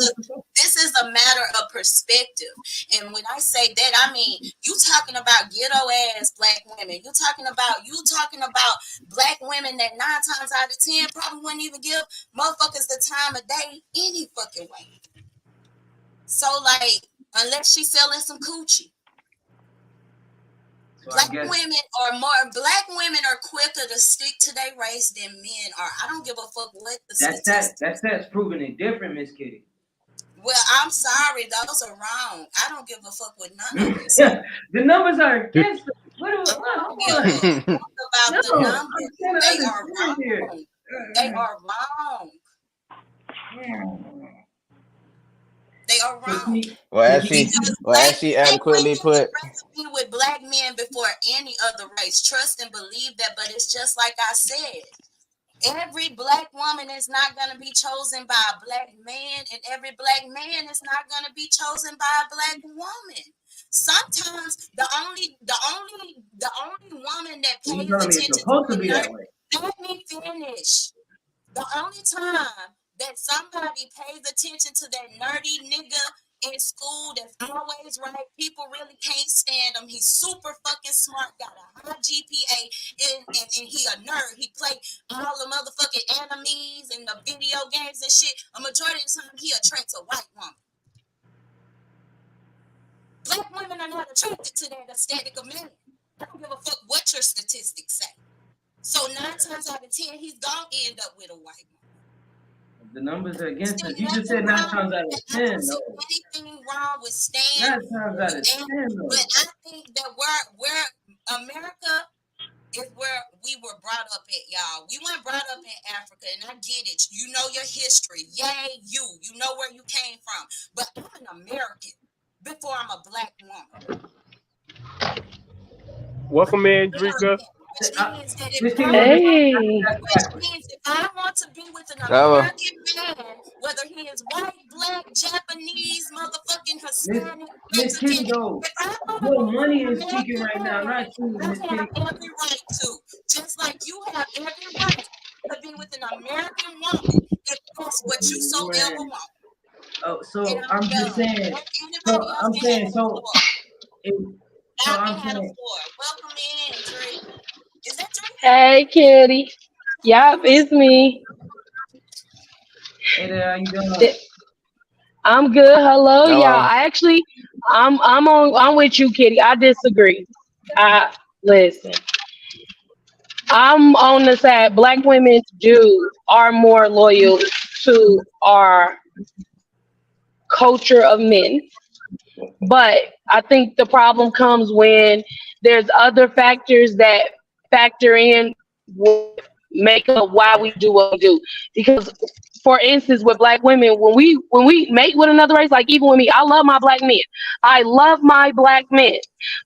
this is a matter of perspective. And when I say that, I mean, you talking about ghetto ass black women. You talking about black women that 9 times out of 10 probably wouldn't even give motherfuckers the time of day any fucking way. So like, unless she's selling some coochie. So black women are quicker to stick to their race than men are. I don't give a fuck what the statistics. That's proving it different, Miss Kitty. Well, I'm sorry, those are wrong. I don't give a fuck with none of this. The numbers are against us. What I don't give a fuck about the numbers. They are wrong. They are wrong. They are wrong. Well, as she adequately put, with black men before any other race. Trust and believe that, but it's just like I said. Every black woman is not going to be chosen by a black man, and every black man is not going to be chosen by a black woman. Sometimes the only woman that pays attention to let me finish. The only time that somebody pays attention to that nerdy nigga in school that's always right, people really can't stand him. He's super fucking smart, got a high GPA, and he a nerd. He play all the motherfucking animes and the video games and shit. A majority of the time, he attracts a white woman. Black women are not attracted to that aesthetic of men. I don't give a fuck what your statistics say. So 9 times out of 10, he's gonna end up with a white woman. The numbers are against us. See, You just said 9 nothing times wrong out of with that. I 10, don't see though. anything wrong with 9 staying times out with of that. 10, though. But I think that where America is where we were brought up at, y'all. We weren't brought up in Africa, and I get it. You know your history. Yay, you know where you came from. But I'm an American before I'm a black woman. Welcome in, Drika. Which means that if Hey. I want to be with an Bravo. American man, whether he is white, black, Japanese, motherfucking Hispanic, Miss Kitty, Mexican, though, if I want to your be money with an is speaking right now, not you, American Miss man, I Kitty. have every right to. Just like you have every right to be with an American woman if that's what you so ever want. Oh, so And I'm just saying. Let So anybody else I'm can saying, have the so floor. if, so Y'all I'm can have the saying, floor. Welcome in, Drake. Is that Drake? Hey, Kitty. Yup, it's me. hey there, how you doing? I'm good. Hello, Hello. y'all. I'm with you, Kitty. I disagree. Listen. I'm on the side. Black women are more loyal to our culture of men. But I think the problem comes when there's other factors that factor in what make up why we do what we do. Because, for instance, with black women, when we mate with another race, like even with me, I love my black men. I love my black men.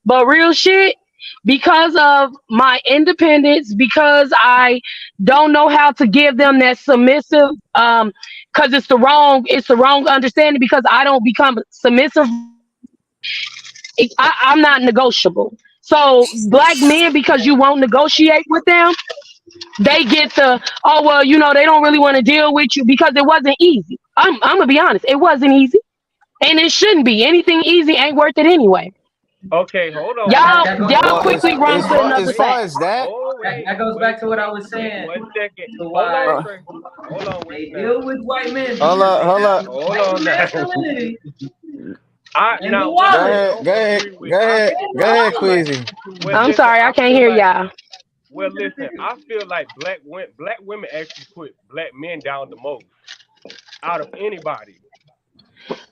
But real shit, because of my independence, because I don't know how to give them that submissive, because it's the wrong understanding. Because I don't become submissive, I'm not negotiable. So black men, because you won't negotiate with them, they get the, oh well, they don't really want to deal with you because it wasn't easy. I'm gonna be honest, it wasn't easy, and it shouldn't be. Anything easy ain't worth it anyway. Okay, hold on. Y'all quickly run to another as far fact. as that, Oh, wait, That goes back to what I was saying. 1 second. So Hold why on, Trey. Hold on. they Wait now. deal with white men Hold because up, they hold have up. Hold white on now. masculinity. And Now the what I wallet. go ahead, don't agree with, go ahead, go ahead, feel like, Queasy. well, I'm listen, sorry, I can't hear like, y'all. well, listen, I feel like black women actually put black men down the most out of anybody.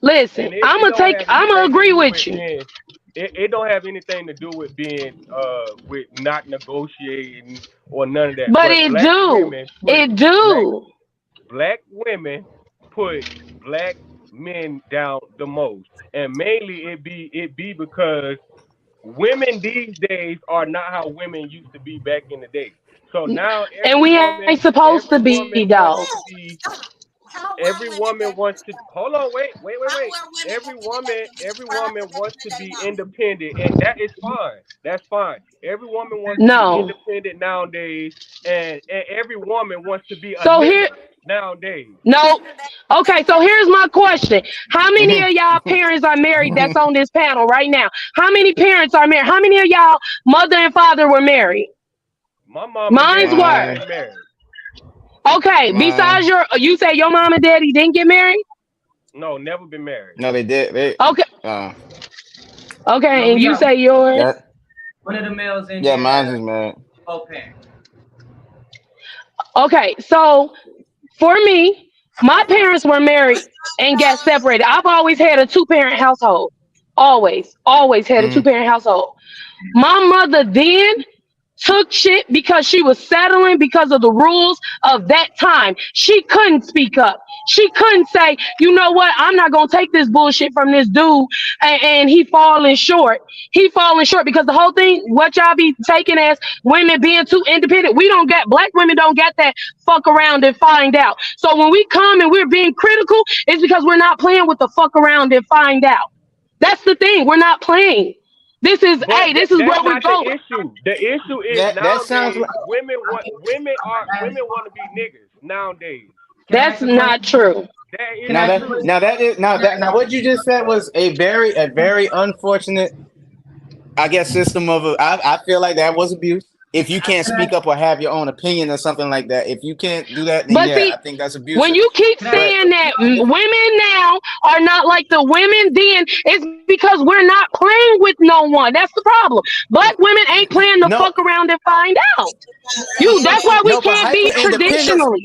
Listen, And I'm gonna agree with you. It don't have anything to do with being with not negotiating or none of that. But it do. Black women put black men down the most, and mainly it be because women these days are not how women used to be back in the day. So now And we ain't supposed to be, though. Every woman wants to hold on, wait. Every woman wants to be independent, and that is fine. That's fine. Every woman wants to be independent nowadays, and every woman wants to be a nigga nowadays. No. Okay, so here's my question. How many of y'all parents are married that's on this panel right now? How many parents are married? How many of y'all mother and father were married? My mom and dad were married. Okay, besides you say your mom and daddy didn't get married? No, never been married. No, they did. Okay. Okay, No, and you say yours? Yeah. One of the males in Yeah, here. mine's is married. Both parents. Okay, so for me, my parents were married and got separated. I've always had a 2-parent household. Always had a 2-parent household. My mother then took shit because she was settling because of the rules of that time. She couldn't speak up. She couldn't say, you know what, I'm not going to take this bullshit from this dude and he falling short. Because the whole thing, what y'all be taking as women being too independent, black women don't get that fuck around and find out. So when we come and we're being critical, it's because we're not playing with the fuck around and find out. That's the thing. We're not playing. This is where we're going. The issue. The issue is nowadays women want to be niggas nowadays. That's not true. Now what you just said was a very unfortunate, I guess, system of I feel like that was abuse. if you can't speak up or have your own opinion or something like that. If you can't do that, then But yeah, see, I think that's when abusive. you keep Can I? But saying that women now are not like the women then, it's because we're not playing with no one. That's the problem. Black women ain't playing to no, fuck around and find out. Yeah, That's why we no, but can't be hyper independence. traditionally.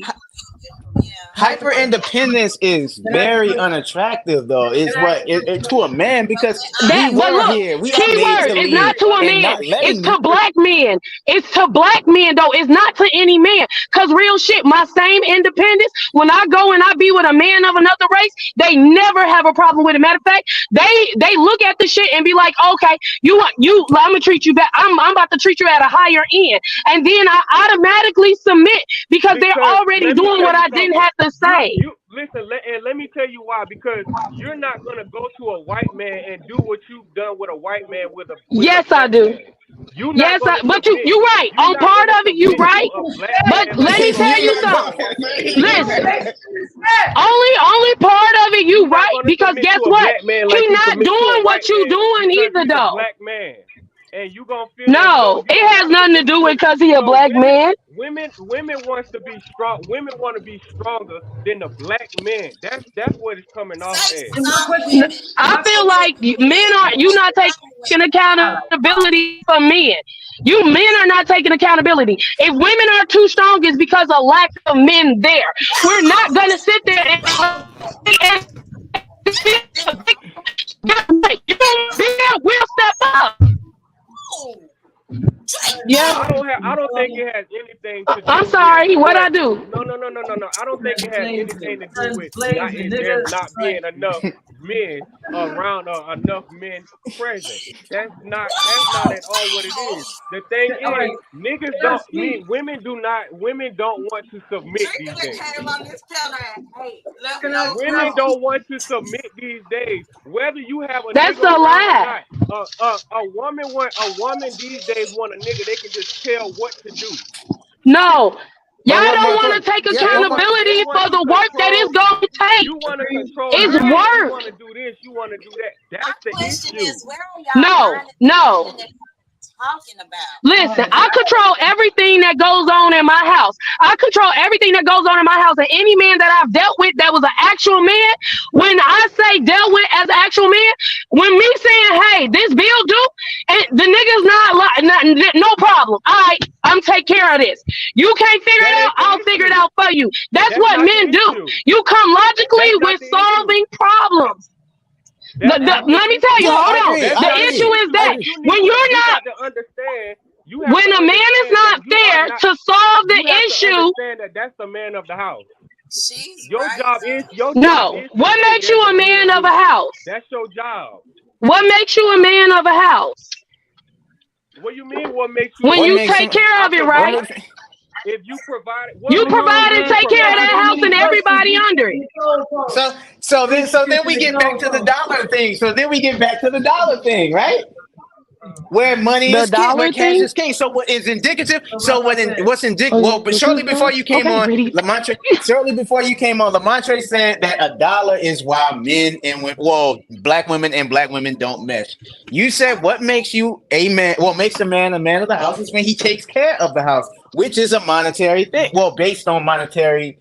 yeah. Hyper independence is Can I? very unattractive, though. Is Can I? what it to a man because That, we but were look, here. We are key made word, to it's not lead, to a and man. not It's letting to you. black men. It's to black men though. It's not to any man. Cause real shit, my same independence. When I go and I be with a man of another race, they never have a problem with it. Matter of fact, they look at the shit and be like, okay, I'm gonna treat you back. I'm about to treat you at a higher end, and then I automatically submit because they're Because already let me doing tell what you I didn't something. have to say. You listen, and let me tell you why. Because you're not gonna go to a white man and do what you've done with a white man with a Yes, I black do. man. You're not Yes, gonna but submit. you're right. You're On not part gonna of it, you submit to right. a black But man like let you're me gonna tell You're you submit not to a something. going. white man. Listen, only part of it, you You're not right. gonna Because submit guess to a what? black man like He you not submit to a doing white what you man doing because either, he's a though. black man. And you gonna feel as though No, you it don't has have to nothing to do do with because because he a so black man. women wants to be strong. Women want to be stronger than the black men. That's what it's coming off Say as. And my some question. women. I My feel Say like men are you not some taking women. accountability for men. You men are not taking accountability. If women are too strong, it's because of lack of men there. We're not gonna sit there and you don't be there, we'll step up. Oh, Drake Yeah. I no. don't think it has anything to I'm do with sorry, what I what. do? No. I don't think it has anything to do with not blazing, there's nigga. not being enough men around or enough men present. That's not at all what it is. The thing All right, is, niggas can I don't speak? mean women don't want to submit Drake these that days. came on this panel at 8. Left Can I? no Can I? Women don't want to submit these days, whether you have a That's nigga a around or lie. not. A woman these days want a nigga they can just tell what to do. No. Y'all But one don't more want thing. to take Yeah, one more. They accountability want for to the work that it's control. going to take. You want to control It's men. You work. want to do this. You want to do that. My That's the question issue. is, where are y'all No, finding no. women that you're talking about? Listen, I control everything that goes on in my house. I control everything that goes on in my house. And any man that I've dealt with that was an actual man, when I say dealt with as an actual man, when me saying, hey, this bill due, and the nigga's no problem. All right, I'm take care of this. You can't figure it That out, ain't the I'll figure it issue. out for you. That's That's what not the men do. issue. You come logically That's not with the issue. solving problems. That's not the Let me tell you, issue. Yeah, I hold on. agree. That's The I not the issue agree. is issue. I that But agree. when you're you not got to understand. You have when to a man is understand not that you are there not. to solve the You have to issue, understand that that's the man of the house. She's Your right job is though. no. to What say makes you there's a a bill man of a due. house? That's your job. What makes you a man of a house? What do you mean? What makes you a When What you man? makes take him? care I of it, What right? provide. makes? If you provide, what You makes Come on, provide you and man. take care of provide? that Too house many and questions. everybody You under kicking it. the goalpost. So then Kicking we the get back to the goalpost. dollar thing. So then we get back to the dollar thing, right? Where money The is king, where dollar cash thing? is king. So what is indicative? So So like I what? said, What's indicative? Oh, Well, you but you shortly think before so? you came Okay, on, pretty. Lamontre. Shortly before you came on, Lamontre said that a dollar is why men and black women and black women don't mesh. You said what makes you a man? What makes a man of the house is when he takes care of the house, which is a monetary thing. Well, based on monetary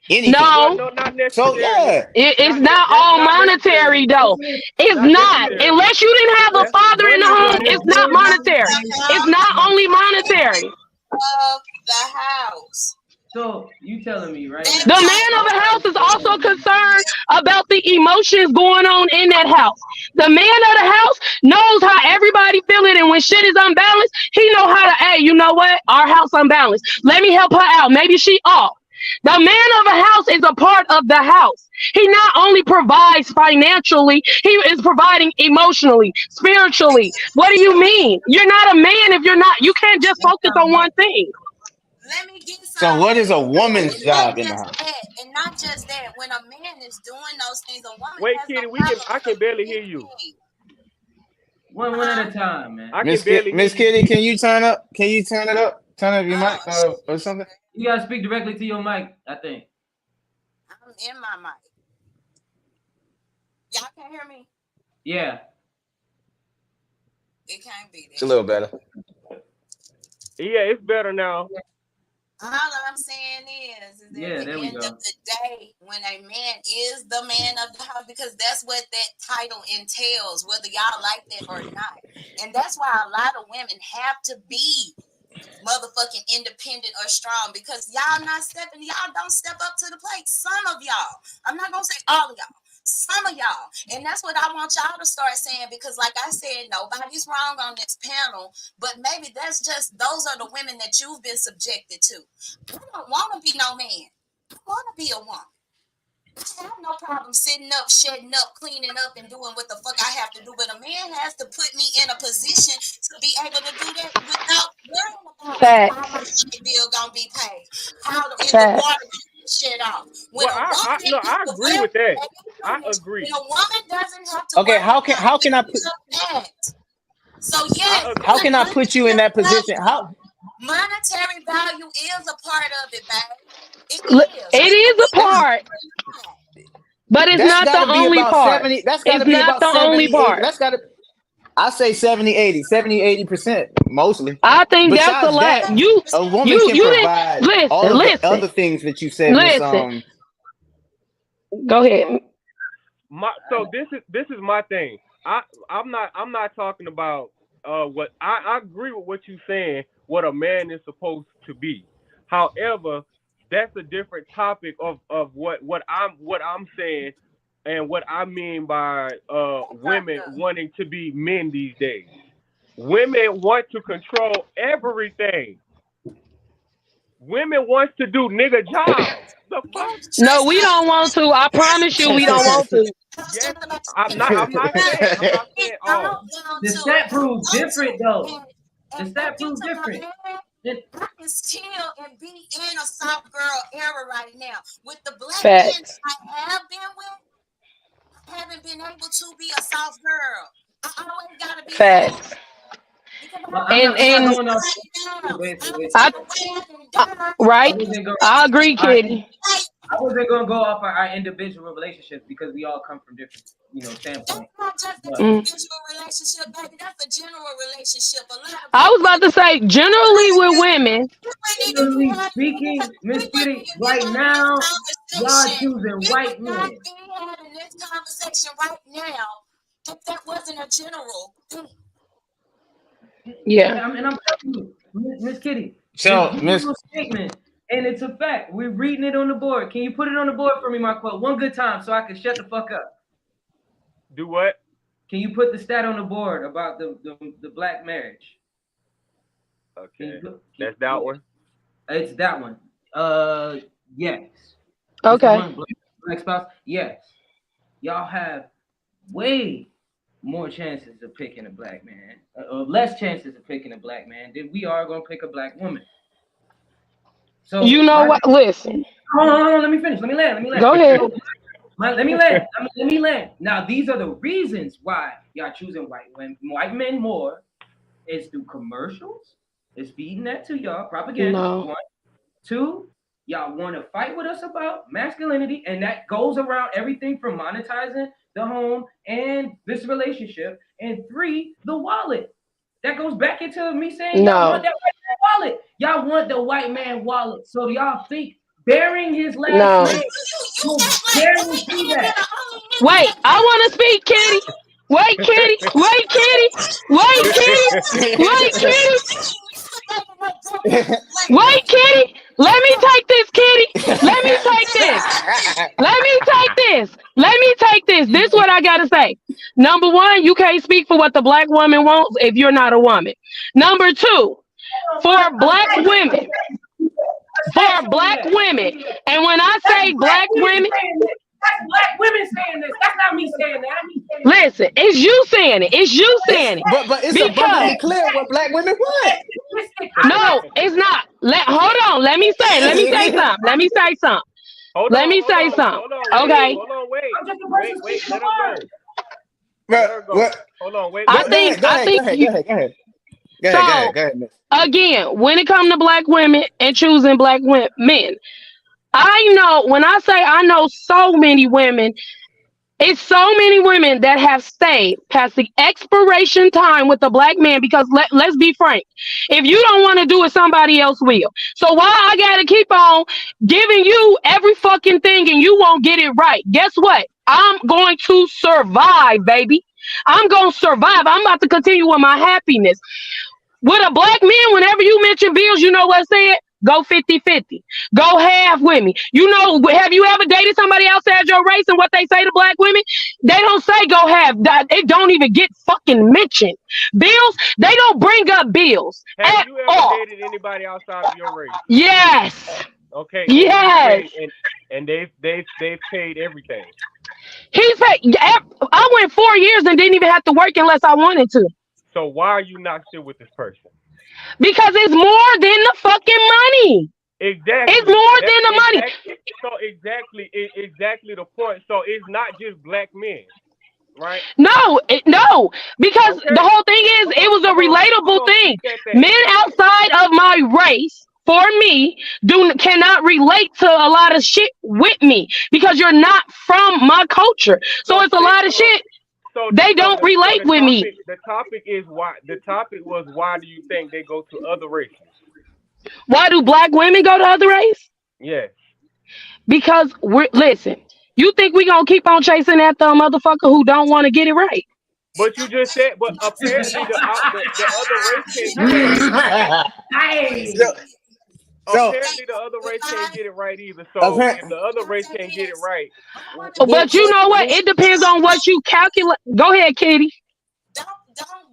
anything. Well, No, no, not So necessarily. yeah. it's not That's all not necessarily. monetary though. It's Not not. necessarily. Unless you didn't have a That's father in the money is home, not it's necessary. not monetary. The It's house not only monetary. of the house. so you telling me right That The now? man of title. the house is also concerned about the emotions going on in that house. The man of the house knows how everybody feeling, and when shit is unbalanced, he know how to, hey, you know what? Our house unbalanced. Let me help her out. Maybe she off. The man of the house is a part of the house. He not only provides financially, he is providing emotionally, spiritually. What do you mean? You're not a man if you're not, you can't just focus on one thing. Let me get So some. what is a woman's And not job in the just house? that. And not just that. When a man is doing those things, a woman Wait, has no Kitty, problem I can barely hear you. submitting. One at a time, man. I can barely hear Miss you. Kitty, can you turn up? Can you turn it up? Turn up your mic Oh, or something. You gotta speak directly to your mic, I think. I'm in my mic. Y'all can hear me? Yeah. It can't be It's a that. little better. Yeah, it's better now. All I'm saying is that Yeah, at there the we end go. of the day, when a man is the man of the house, because that's what that title entails, whether y'all like that or not. And that's why a lot of women have to be motherfucking independent or strong, because y'all don't step up to the plate. Some of y'all, I'm not gonna say all of y'all, some of y'all. And that's what I want y'all to start saying, because like I said, nobody's wrong on this panel, but maybe that's just, those are the women that you've been subjected to. I don't want to be no man. I want to be a woman. I have no problem sitting up, shutting up, cleaning up, and doing what the fuck I have to do. But a man has to put me in a position to be able to do that without worrying about how my Facts. light bill gonna be paid, how is the Facts. water shut off. When Well, a I woman, no, I agree with that. I when agree. a woman doesn't have to Okay, worry how about can I any put of that. So I yes, how agree. can I put you in that position? How monetary value is a part of it, babe. It It is. is a part, but it's that's not got the to be only about part. 70, that's got to It's be not about the only 70, 80. part. That's got to, I say 70, 80% mostly. I think that's a Besides lot. that, You a woman you can you didn't provide all of the listen. other things that you said, Miss. Listen. Go ahead. So this is my thing. I'm not talking about what I agree with what you're saying, what a man is supposed to be. However, that's a different topic of what I'm saying and what I mean by women wanting to be men these days. Women want to control everything. Women wants to do nigga jobs. The fuck? No, we don't want to. I promise you, we don't want to. Yes, I'm not saying all. The stat proves different though. The stat proves different. I can still and be in a soft girl era right now. With the black men Facts. I have been with, I haven't been able to be a soft girl. I always gotta be hard. Facts. Well, And I'm not going off. Wait. I I right. wasn't going. I agree, Kitty. I wasn't going to go off our individual relationships because we all come from different, standpoints. That's not just an But individual relationship, baby. That's a general relationship. A lot of I was about to say, generally with women, generally speaking, Miss Kitty, right now, y'all choosing white We would not men. be having this conversation right now if that wasn't a general thing. yeah. And I'm telling you, Miss Kitty, So, this Miss, general statement, and it's a fact. We're reading it on the board. Can you put it on the board for me, my quote, one good time so I can shut the fuck up? Do what? Can you put the stat on the board about the black marriage? Okay, that's that one. It's that one. Yes. Okay. One, black spouse. Yes. Y'all have way more chances of picking a black man, or less chances of picking a black man than we are gonna pick a black woman. So You know what? Listen. Hold on. Let me finish. Let me land. Go ahead. Let me land. Let me land. Now, these are the reasons why y'all choosing white men more. It's through commercials. It's feeding that to y'all. Propaganda. No. 1. 2, y'all want to fight with us about masculinity, and that goes around everything from monetizing the home and this relationship. And 3, the wallet. That goes back into me saying y'all want that white man wallet. Y'all want the white man wallet. So y'all think bearing his last name will guarantee that. Wait, I want to speak, Kitty. Wait, Kitty. Wait, Kitty. Wait, Kitty. Wait, Kitty. Wait, Kitty. Let me take this, Kitty. Let me take this. Let me take this. Let me take this. This is what I gotta say. Number one, you can't speak for what the black woman wants if you're not a woman. Number two, for black women. For black women. And when I say black women, that's black women saying this. That's not me saying that. Listen, it's you saying it. It's you saying it. But it's abundantly clear what black women want. No, it's not. Hold on. Let me say something. Let me say something. Hold Let on, me hold say on, something. hold on, Okay. Hold on, wait. Let her go. Bro, Hold on, wait. I think go ahead, Miss. Again, when it comes to black women and choosing black men, I know when I say I know so many women It's so many women that have stayed past the expiration time with a black man because let's be frank. If you don't want to do it, somebody else will. So why I gotta keep on giving you every fucking thing and you won't get it right? Guess what? I'm going to survive, baby. I'm going to survive. I'm about to continue with my happiness. With a black man, whenever you mention bills, you know what said? Go 50-50. Go half with me. You know, have you ever dated somebody outside your race and what they say to black women? They don't say go half. It don't even get fucking mentioned. Bills, they don't bring up bills Have at you ever all. dated anybody outside of your race? Yes. Okay. Yes. And they've paid everything. He's paid. I went 4 years and didn't even have to work unless I wanted to. So why are you not still with this person? Because it's more than the fucking money. Exactly. It's more than the money. So exactly the point. So it's not just black men, right? No, because the whole thing is it was a relatable thing. Men outside of my race, for me, cannot relate to a lot of shit with me because you're not from my culture. So it's a lot of shit. So they don't relate with me. The topic is why. The topic was why do you think they go to other races? Why do black women go to other race? Yes. Because listen. You think we gonna keep on chasing after a motherfucker who don't want to get it right? But you just said. But apparently the other race can't. Apparently the other race can't get it right either. So if the other race can't get it right. But you know what? It depends on what you calculate. Go ahead, Kitty.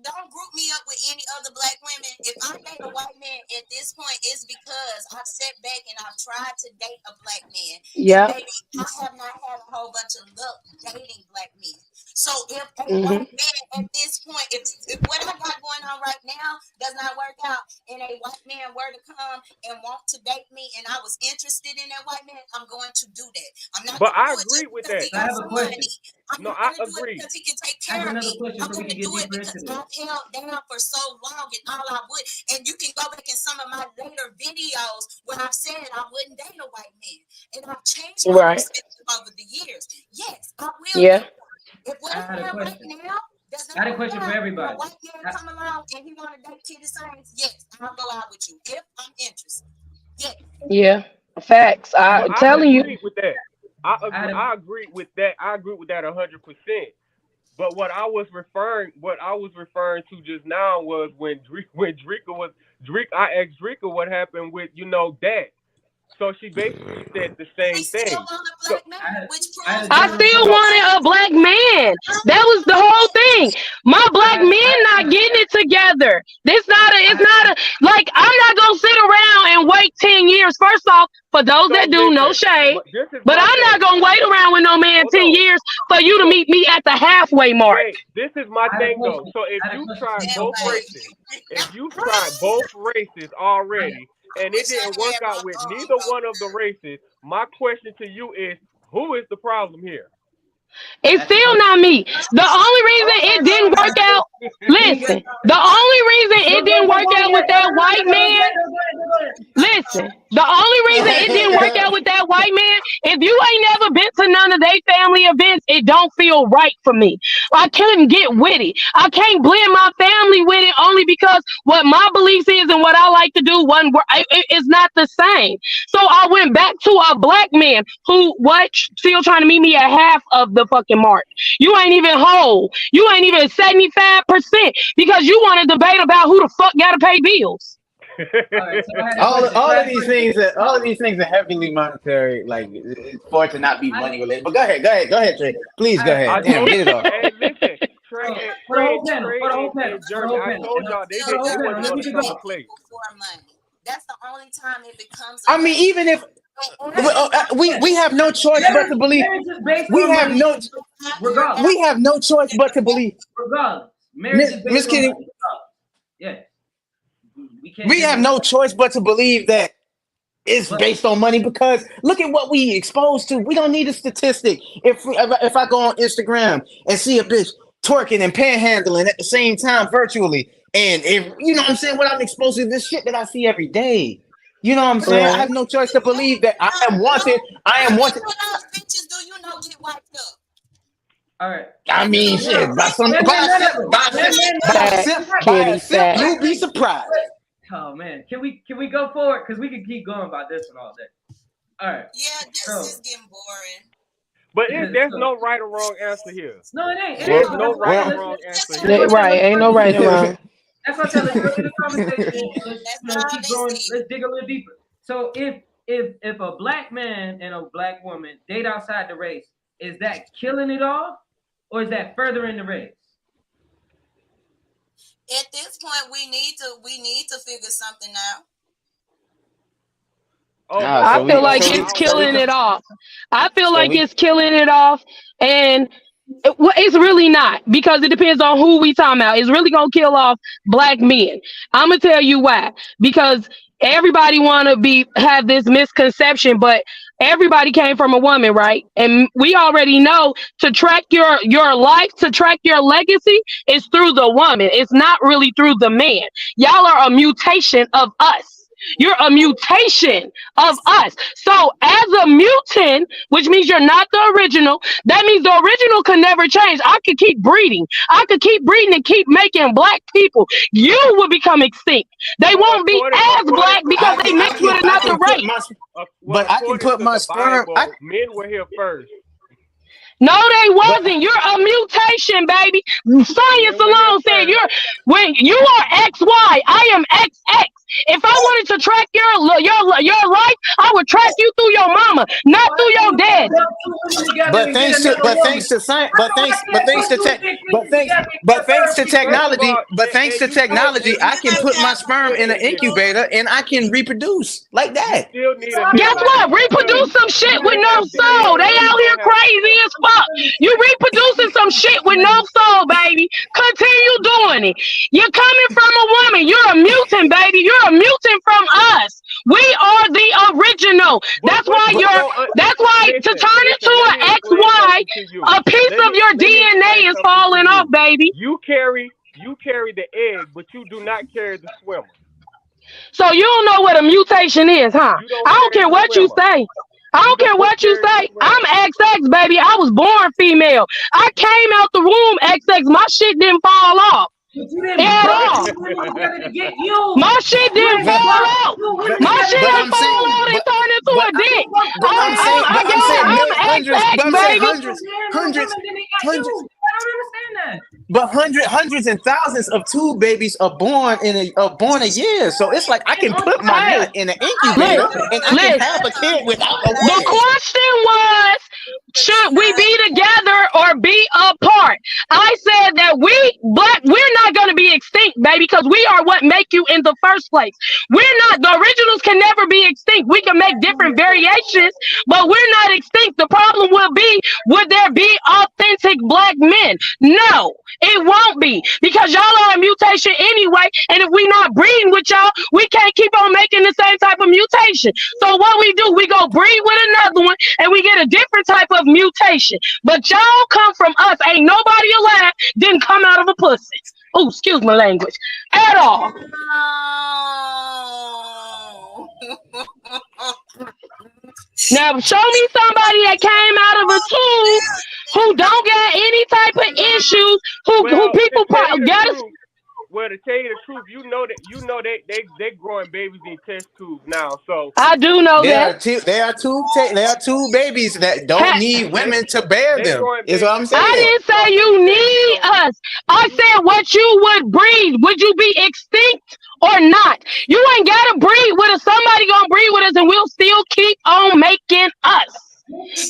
Don't group me up with any other black women. If I date a white man at this point, it's because I've sat back and I've tried to date a black man. Yeah. Baby, I have not had a whole bunch of luck dating black men. So if a white man at this point, if what I got going on right now does not work out, and a white man were to come and want to date me, and I was interested in that white man, I'm going to do that. I'm not. But I agree with that. I have a question. No, I agree. Because he can take care of me. I'm going to do it because I've held down for so long and all I would. And you can go back in some of my later videos where I've said I wouldn't date a white man. And I've changed my perspective over the years. Yes, I will. Yeah. If what I'm doing right now, I had a question for everybody. A white man come along and he want to date Kitty Saints, yes, I'll go out with you if I'm interested. Yes. Yeah. Facts. I'm telling you. With that. I agree with that. I agree with that 100%. But what I was referring to just now was when Dreka I asked Dreka what happened with that. So she basically said the same thing. I still wanted a black man. That was the whole thing. My black men not getting it together. It's not like I'm not gonna sit around and wait 10 years. First off, for those that do, no shade. But I'm not gonna wait around with no man 10 years for you to meet me at the halfway mark. Hey, this is my thing though. So if you tried both races already, and it didn't work out with neither one of the races, my question to you is, who is the problem here? It's still not me. The only reason it didn't work out, listen, the only reason it didn't work out with that white man, listen, the only reason it didn't work out with that white man, if you ain't never been to none of their family events, it don't feel right for me. I couldn't get with it. I can't blend my family with it only because what my beliefs is and what I like to do, it's not the same. So I went back to a black man who still trying to meet me at half of the fucking mark. You ain't even whole. You ain't even 75% because you want to debate about who the fuck got to pay bills. All of these things are heavily monetary, like for it to not be money related. But go ahead, Trey. Please go ahead. Damn, get it off. Hey, listen, Trey and Jeremy, I told y'all they didn't want to come to play. That's the only time it becomes. I mean, even if we have no choice but to believe. We have no choice but to believe. Miss Kitty. Yeah. We have no choice but to believe that it's based on money because look at what we exposed to. We don't need a statistic. If I go on Instagram and see a bitch twerking and panhandling at the same time virtually, and if you know what I'm saying, what I'm exposed to, this shit that I see every day. You know what I'm saying? I have no choice to believe that I am wanted. Bitches, do you know get wiped up? All right. I mean, shit. By a sip, you'll be surprised. Oh man, can we go forward? Because we can keep going about this one all day. All right. Yeah, this is getting boring. But there's no right or wrong answer here. No, it ain't. There's no right or wrong answer here. Right, ain't no right or wrong. That's what I'm telling you. In the conversation, let's keep going. Let's dig a little deeper. So if a black man and a black woman date outside the race, is that killing it off, or is that furthering the race? At this point, we need to figure something out. I feel like it's killing it off. I feel like it's killing it off, and it's really not, because it depends on who we talking about. It's really gonna kill off black men. I'm gonna tell you why. Because everybody wanna have this misconception, but everybody came from a woman, right? And we already know to track your life, to track your legacy, is through the woman. It's not really through the man. Y'all are a mutation of us. You're a mutation of us. So as a mutant, which means you're not the original, that means the original can never change. I could keep breeding. I could keep breeding and keep making black people. You will become extinct. They won't be as black because they mix with another race. But I can put my sperm. Men were here first. No, they wasn't. You're a mutation, baby. Science alone said when you are XY, I am XX. If I wanted to track your life, I would track you through your mama, not through your dad. But thanks to technology, I can put my sperm in an incubator and I can reproduce like that. Guess what? Reproduce some shit with no soul. They out here crazy as fuck. You reproducing some shit with no soul, baby. Continue doing it. You're coming from a woman. You're a mutant, baby. You're a mutant from us. We are the original. That's why to turn into an XY, a piece of your DNA is falling off, baby. You carry the egg, but you do not carry the swimmer. So you don't know what a mutation is, huh? I don't care what you say. I don't care what you say. I'm XX, baby. I was born female. I came out the womb XX. My shit didn't fall off. At all. My shit didn't fall out. My shit didn't fall out and turn into a dick. I'm hundreds and thousands of tube babies are born a year. So it's like I can put my head in an incubator and I can have a kid without a woman. The question was, should we be together or be apart? I said that we're not going to be extinct, baby, because we are what make you in the first place. The originals can never be extinct. We can make different variations, but we're not extinct. The problem will be, would there be authentic black men? No, it won't be, because y'all are a mutation anyway. And if we're not breeding with y'all, we can't keep on making the same type of mutation. So what we do, we go breed with another one and we get a different type of mutation. But y'all come from us. Ain't nobody alive didn't come out of a pussy. Oh, excuse my language. At all. Now show me somebody that came out of a tube who don't got any type of issues, who people got us. Well, to tell you the truth, you know they growing babies in test tubes now. So I do know that there are two babies that don't need women to bear them. Is what I'm saying. I didn't say you need us. I said what you would breed. Would you be extinct or not? You ain't gotta breed with us. Somebody gonna breed with us, and we'll still keep on making us.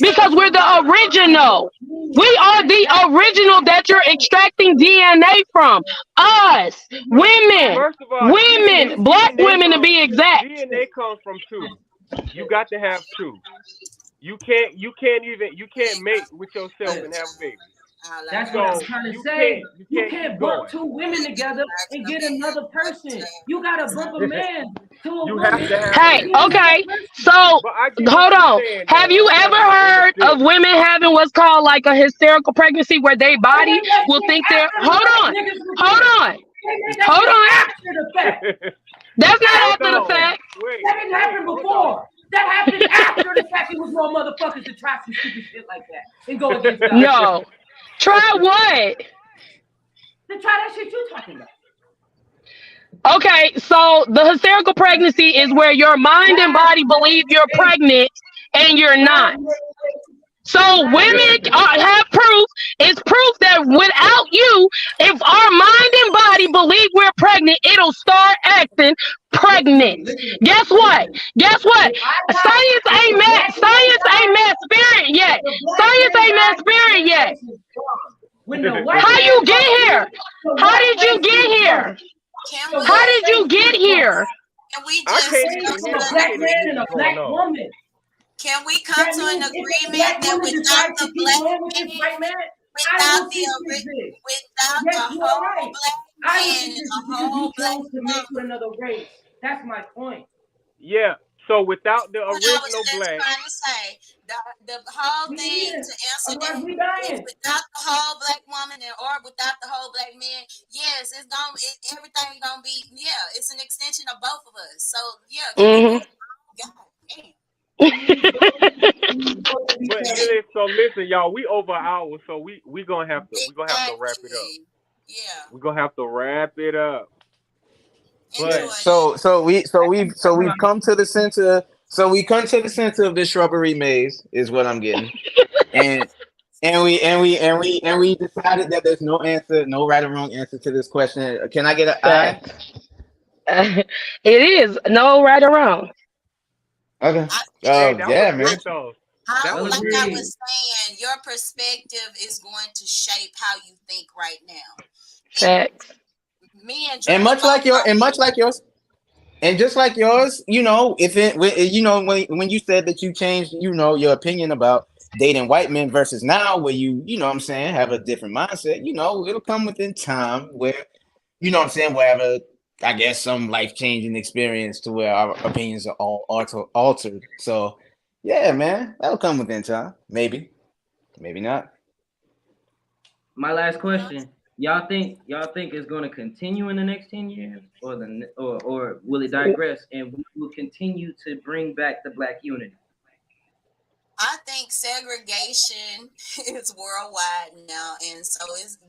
Because we're the original. We are the original that you're extracting DNA from. Us, women, first of all, black women to be exact. DNA comes from two. You got to have two. You can't mate with yourself and have a baby. That's what I'm trying to say. You can't bump two women together and get another person. You gotta bump a man to a woman. Hey, okay. So hold on. Have you ever heard of women having what's called like a hysterical pregnancy, where their body will think they're hold on. That's not after the fact. That didn't happen before. That happened after the fact. It was more motherfuckers to try some stupid shit like that and go against God. No. Try what? To try that shit you talking about. Okay, so the hysterical pregnancy is where your mind and body believe you're pregnant and you're not. So women have proof. It's proof that without you, if our mind and body believe we're pregnant, it'll start acting pregnant. Guess what? Guess what? Science ain't met. Science ain't met spirit yet. Science ain't met spirit yet. How you get here? How did you get here? How did you get here? Can we I just can't even come hear to the Black shit man that and a is black going on. woman. can we come to an agreement that without the black man, without the without Yes, a you whole are right. black I man was and just a because you whole black chose to mix woman? with another race. That's my point. Yeah. So without the What I was original just black, trying to say, the whole We thing is. to answer Otherwise, that we is dying. without the whole black woman or without the whole black man, yes, it's gonna everything gonna be it's an extension of both of us. So can we Mm-hmm. move on? God damn. so listen, y'all. We over an hour, so we gonna have to wrap it up. Exactly. Yeah. We're gonna have to wrap it up. Enjoy But We've come to the center. So we come to the center of this shrubbery maze, is what I'm getting, and we decided that there's no answer, no right or wrong answer to this question. Can I get an I? Facts. It is no right or wrong. Okay. hey, that was Yeah, man. good though. That was like I good. was saying, your perspective is going to shape how you think right now. Facts. Me and Drew And much like yours, and just like yours, if when you said that you changed, your opinion about dating white men versus now, where you know what I'm saying, have a different mindset, it'll come within time where, we'll have I guess, some life changing experience to where our opinions are all altered. So, yeah, man, that'll come within time. Maybe not. My last question: Y'all think it's going to continue in the next 10 years, or will it digress and we will continue to bring back the black unity? I think segregation is worldwide now, and so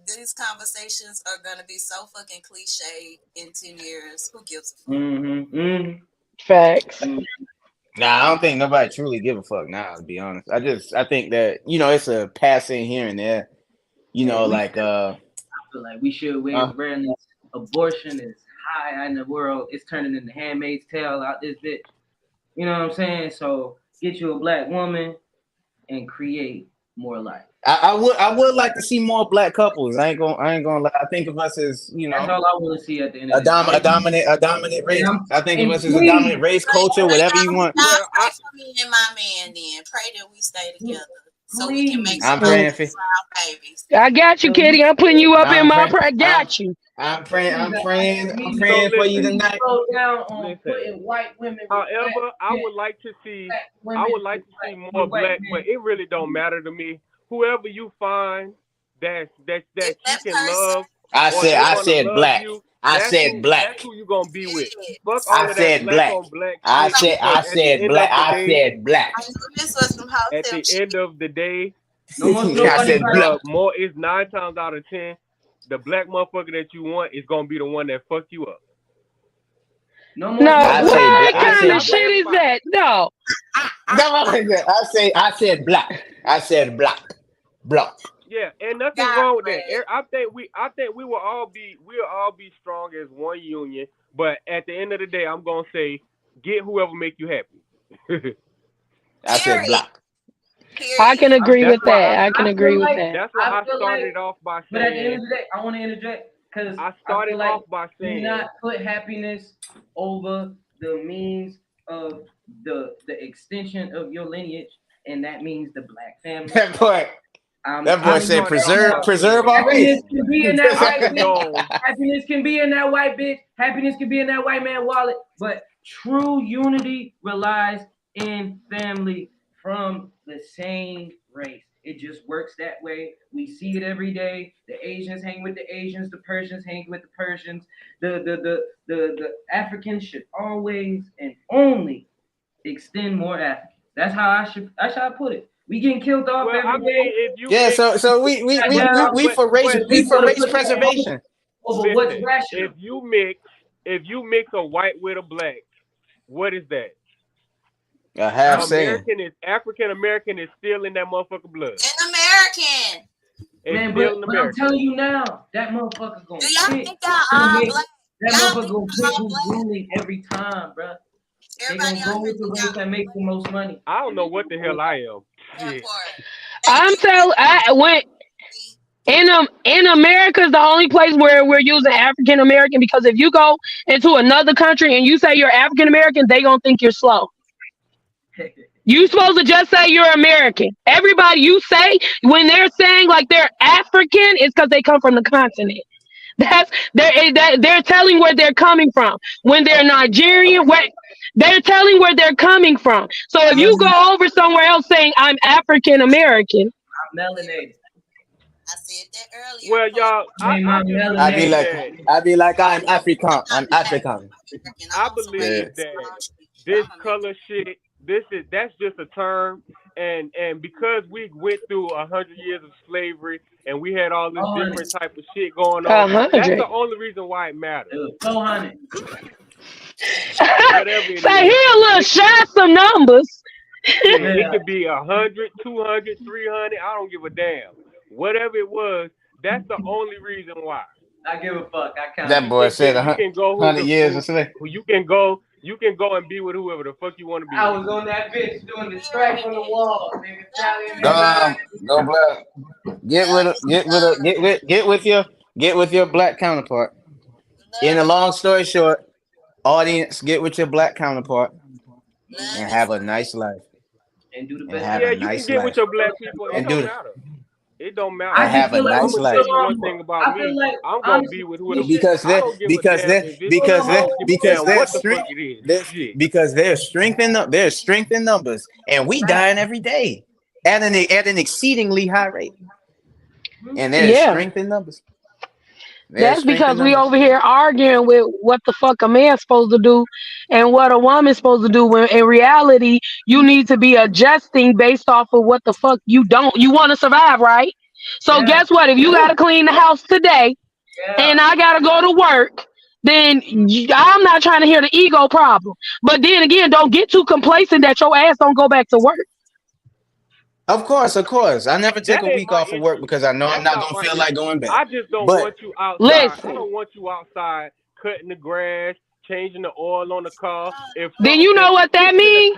these conversations are gonna be so fucking cliche in 10 years. Who gives a fuck? Facts. Nah, I don't think nobody truly give a fuck now, to be honest. I think that, it's a passing here and there, I feel like we should raise awareness. Abortion is high in the world. It's turning into Handmaid's Tale out this bitch. You know what I'm saying? So get you a black woman and create more life. I would like to see more black couples. I ain't gonna lie. I think of us as, That's all I want to see at the end of the day. a dominant race. I think of us as a dominant race, culture, whatever you want. Y'all pray for me and my man then. Pray that we stay together so we can make I'm some praying for babies. I got you, Kitty. I'm putting you up in my prayer. Got you. I'm praying for you tonight. Slow down on putting white women. However, I would like to see more black, but it really don't matter to me. Whoever you find that you can love. I said black. I said black. That's who you gonna be with. Fuck I all of that said black black. on black. I said black. I said black. This was some hot At the end of the day, I said black. more is 9 times out of 10. The black motherfucker that you want is gonna be the one that fuck you up. No, what kind of shit is that? No. I said black. I said black. Yeah, and nothing wrong with that. I think we will all be strong as one union. But at the end of the day, I'm gonna say, get whoever make you happy. I said black. I can agree with that. I can agree with that. That's why I started off by saying. But at the end of the day, I want to interject because I started off by saying, do not put happiness over the means of the extension of your lineage, and that means the black family. That boy said preserve our race. Happiness can be in that white bitch. Happiness can be in that white bitch. Happiness can be in that white man wallet. But true unity relies in family from the same race. It just works that way. We see it every day. The Asians hang with the Asians. The Persians hang with the Persians. The Africans should always and only extend more Africans. That's how I should put it. We getting killed off Well, I every mean, day. if you Yeah, mix, so we for race but we for People race put that preservation. over what's listen, rational. if you mix a white with a black, what is that? A half saying. African American is still in that motherfucker blood. An American. It's Man, still an but I'm American. telling you now, that motherfucker gonna Do y'all pick. think y'all all That black? motherfucker gonna pick who's ruling every time, bro. They Everybody gonna go on here with the think race that makes the most money. I don't know what the hell I am. y'all Shit. I'm telling. I went in America is the only place where we're using African American, because if you go into another country and you say you're African American, they gonna think you're slow. You supposed to just say you're American. Everybody you say when they're saying like they're African, it's because they come from the continent. They're telling where they're coming from. When they're Nigerian, they're telling where they're coming from. So if you go over somewhere else saying I'm African American, I'm melanated. I said that earlier. Well, y'all, I'd be like I'm African. I'm African. I believe that this color shit, that's just a term, and because we went through 100 years of slavery and we had all this different type of shit going on, that's the only reason why it matters. 400. Say here, little shot some numbers. It could be 100, 200, 300. I don't give a damn. Whatever it was, that's the only reason why. I give a fuck. I count. That boy said 100 years or something. You can go and be with whoever the fuck you want to be. I was on that bitch doing the strike on the wall. Go black. Get with your black counterpart. In a long story short, audience, get with your black counterpart and have a nice life. And do the best. Yeah, you can get with your black people. It don't matter. It don't matter. I have a nice life. One thing about me, I'm gonna be with whoever. Because there's strength in numbers, and we dying every day at an exceedingly high rate. And there's strength in numbers. That's because we over here arguing with what the fuck a man's supposed to do and what a woman's supposed to do, when in reality you need to be adjusting based off of what the fuck you want to survive, right? So guess what? If you gotta clean the house today and I gotta go to work, then I'm not trying to hear the ego problem. But then again, don't get too complacent that your ass don't go back to work. Of course. I never take a week off of work because I know I'm not gonna feel like going back. I just don't want you outside. I don't want you outside cutting the grass, changing the oil on the car. Then you know what that means?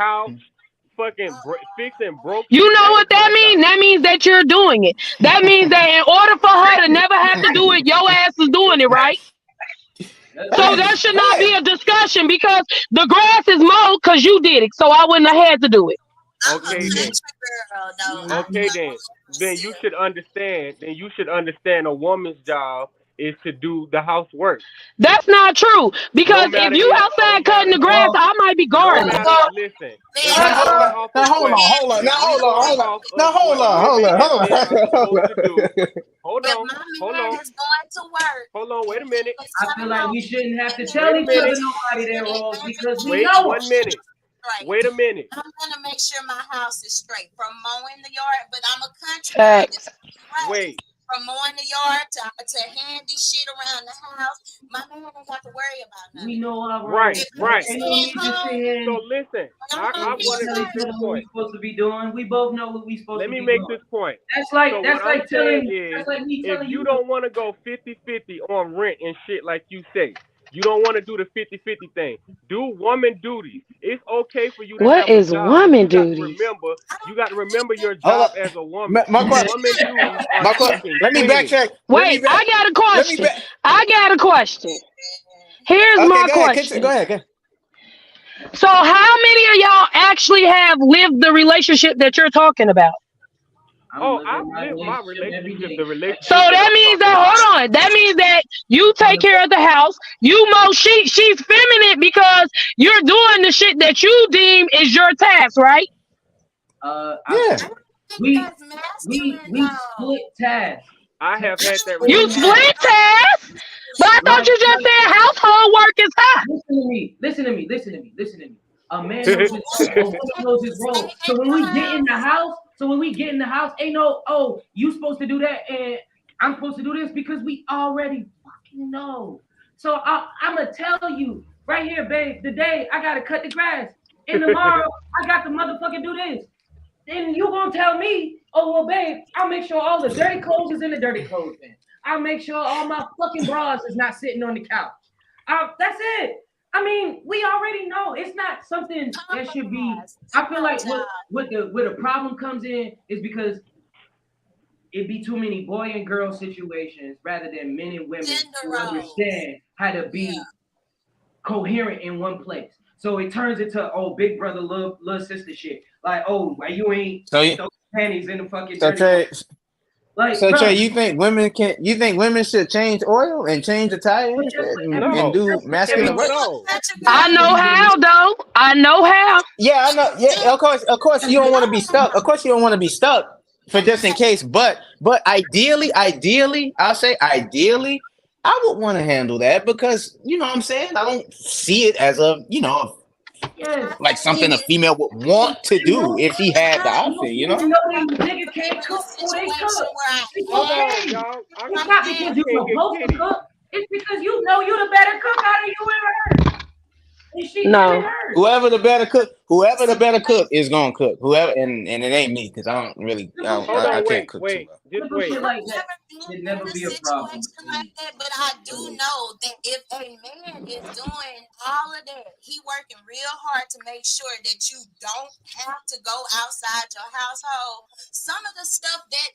Fucking fixing broke. You know what that means? That means that you're doing it. That means that in order for her to never have to do it, your ass is doing it, right? So that should not be a discussion, because the grass is mowed because you did it. So I wouldn't have had to do it. Okay then. Then you should understand. A woman's job is to do the housework. That's not true, because if you outside cutting the grass, I might be gardening. Listen. Hold on. Hold on. Wait a minute. I feel like we shouldn't have to tell each other nobody their roles, because we know. 1 minute. Right. Wait a minute. I'm gonna make sure my house is straight from mowing the yard, but I'm a country. Right. Wait. From mowing the yard to handy shit around the house, my man don't have to worry about nothing. We know our right. So listen, I want to make this point. What we're supposed to be doing. We both know what we're supposed to be doing. Let me make this point. That's like me telling you. If you don't want to go 50-50 on rent and shit like you say, you don't want to do the 50-50 thing. Do woman duties. It's okay for you to What have is a job. woman duties? You got to remember your job as a woman. Let me backtrack. Wait, I got a question. Here's my question. Go ahead. So how many of y'all actually have lived the relationship that you're talking about? I've lived my relationship. So that means that means that you take care of the house. You mow. She's feminine because you're doing the shit that you deem is your task, right? We split tasks. I have had that. You split tasks, but I thought you just said household work is hot. Listen to me. A man knows his role. So when we get in the house, So when we get in the house, ain't no, oh, you supposed to do that and I'm supposed to do this because we already fucking know. So I'm gonna tell you right here, babe. Today I gotta cut the grass, and tomorrow I got to motherfucking do this. Then you gonna tell me, oh well, babe, I'll make sure all the dirty clothes is in the dirty clothes bin. I'll make sure all my fucking bras is not sitting on the couch. That's it. I mean, we already know it's not something that should be. I feel like what the problem comes in is because it be too many boy and girl situations rather than men and women who understand how to be coherent in one place. So it turns into big brother, little sister shit. Like, oh, why you ain't throw panties in the fucking dirty. So Trey, you think women should change oil and change the tire and do masculine work? I know how though. I know how. Yeah, I know. Yeah, of course you don't want to be stuck. Of course you don't want to be stuck for just in case. But ideally, I'll say ideally, I would want to handle that because you know what I'm saying? I don't see it as like something a female would want to do if she had the option, you know? Nigga can't cook before they cook. It's not because you're supposed to cook. It's because you know you're the better cook out of you and her. And she No. Whoever the better cook is gonna cook. Whoever and it ain't me because I don't really I can't cook too well. Just wait. Like that. It never be a problem. Like that, but I do know that if a man is doing all of that, he working real hard to make sure that you don't have to go outside your household. Some of the stuff that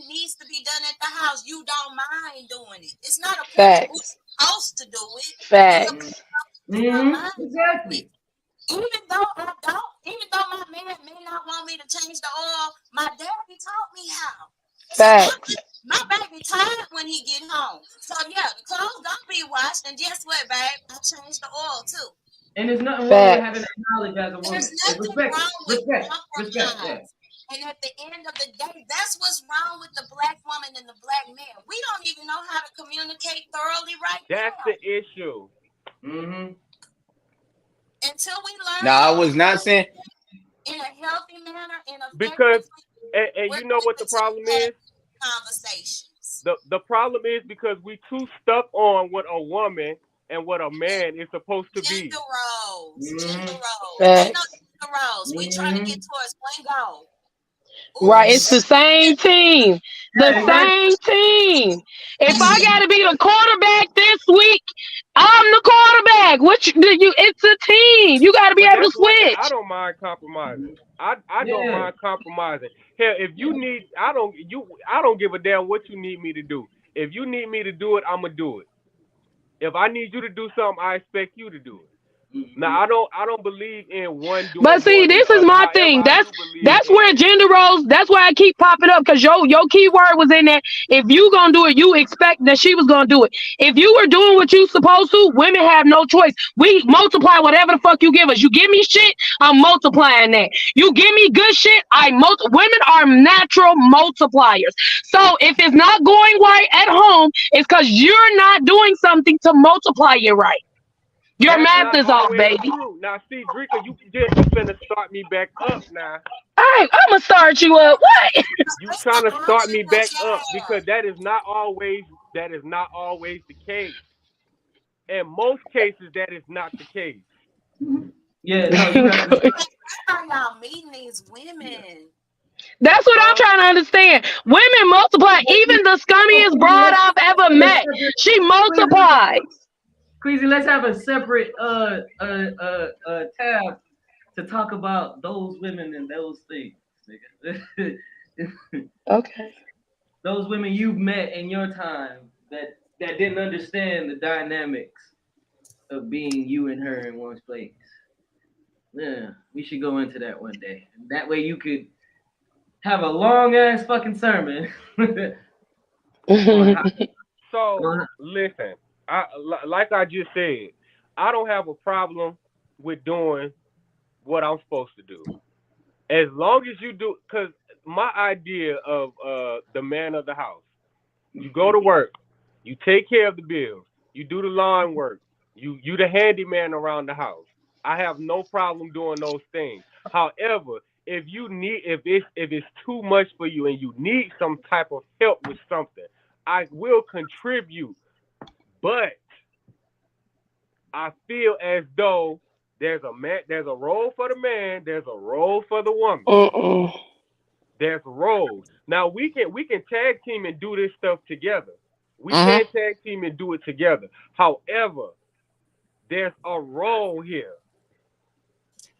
needs to be done at the house, you don't mind doing it. It's not a person who's supposed to do it. Facts. Exactly. Even though my man may not want me to change the oil, my daddy taught me how. Facts. My baby tired when he get home. So yeah, the clothes don't be washed, and guess what, babe? I changed the oil too. And there's nothing wrong with having that knowledge as a woman. There's nothing wrong with compromise. Yeah. And at the end of the day, that's what's wrong with the black woman and the black man. We don't even know how to communicate thoroughly right now. That's the issue. Mm-hmm. Until we learn. No, I was not saying in a healthy manner, because and you know what the problem is? Conversations. The problem is because we too stuck on what a woman and what a man is supposed to be. Gender roles. Gender roles. We trying to get towards one goal. Right, it's the same team. Same team. If I gotta be the quarterback this week, I'm the quarterback. It's a team. You gotta be able to switch. I don't mind compromising. I don't mind compromising. Hell, if you need, I don't give a damn what you need me to do. If you need me to do it, I'ma do it. If I need you to do something, I expect you to do it. Now I don't believe in one doing. But see, this is my thing. That's where gender roles. That's why I keep popping up because your keyword was in there. If you gonna do it, you expect that she was gonna do it. If you were doing what you supposed to, women have no choice. We multiply whatever the fuck you give us. You give me shit, I'm multiplying that. You give me good shit, women are natural multipliers. So if it's not going right at home, it's because you're not doing something to multiply it right. Your math is off, baby. True. Now, see, Drika, you just finna start me back up now. I'm gonna start you up. What? You trying to start me back up because that is not always the case. In most cases, that is not the case. Yeah, no, how y'all meeting these women? That's what I'm trying to understand. Women multiply. Even the scummiest broad I've ever met, she multiplies. Queasy, let's have a separate tab to talk about those women and those things. Okay. Those women you've met in your time that didn't understand the dynamics of being you and her in one place. Yeah, we should go into that one day. That way you could have a long ass fucking sermon. So listen. Like I just said, I don't have a problem with doing what I'm supposed to do. As long as you do, because my idea of the man of the house, you go to work, you take care of the bills, you do the lawn work, you the handyman around the house. I have no problem doing those things. However, if you need if it's too much for you and you need some type of help with something, I will contribute. But I feel as though there's a role for the man, there's a role for the woman. Mm-mm. There's roles. Now we can tag team and do this stuff together. We Mhm. can tag team and do it together. However, there's a role here.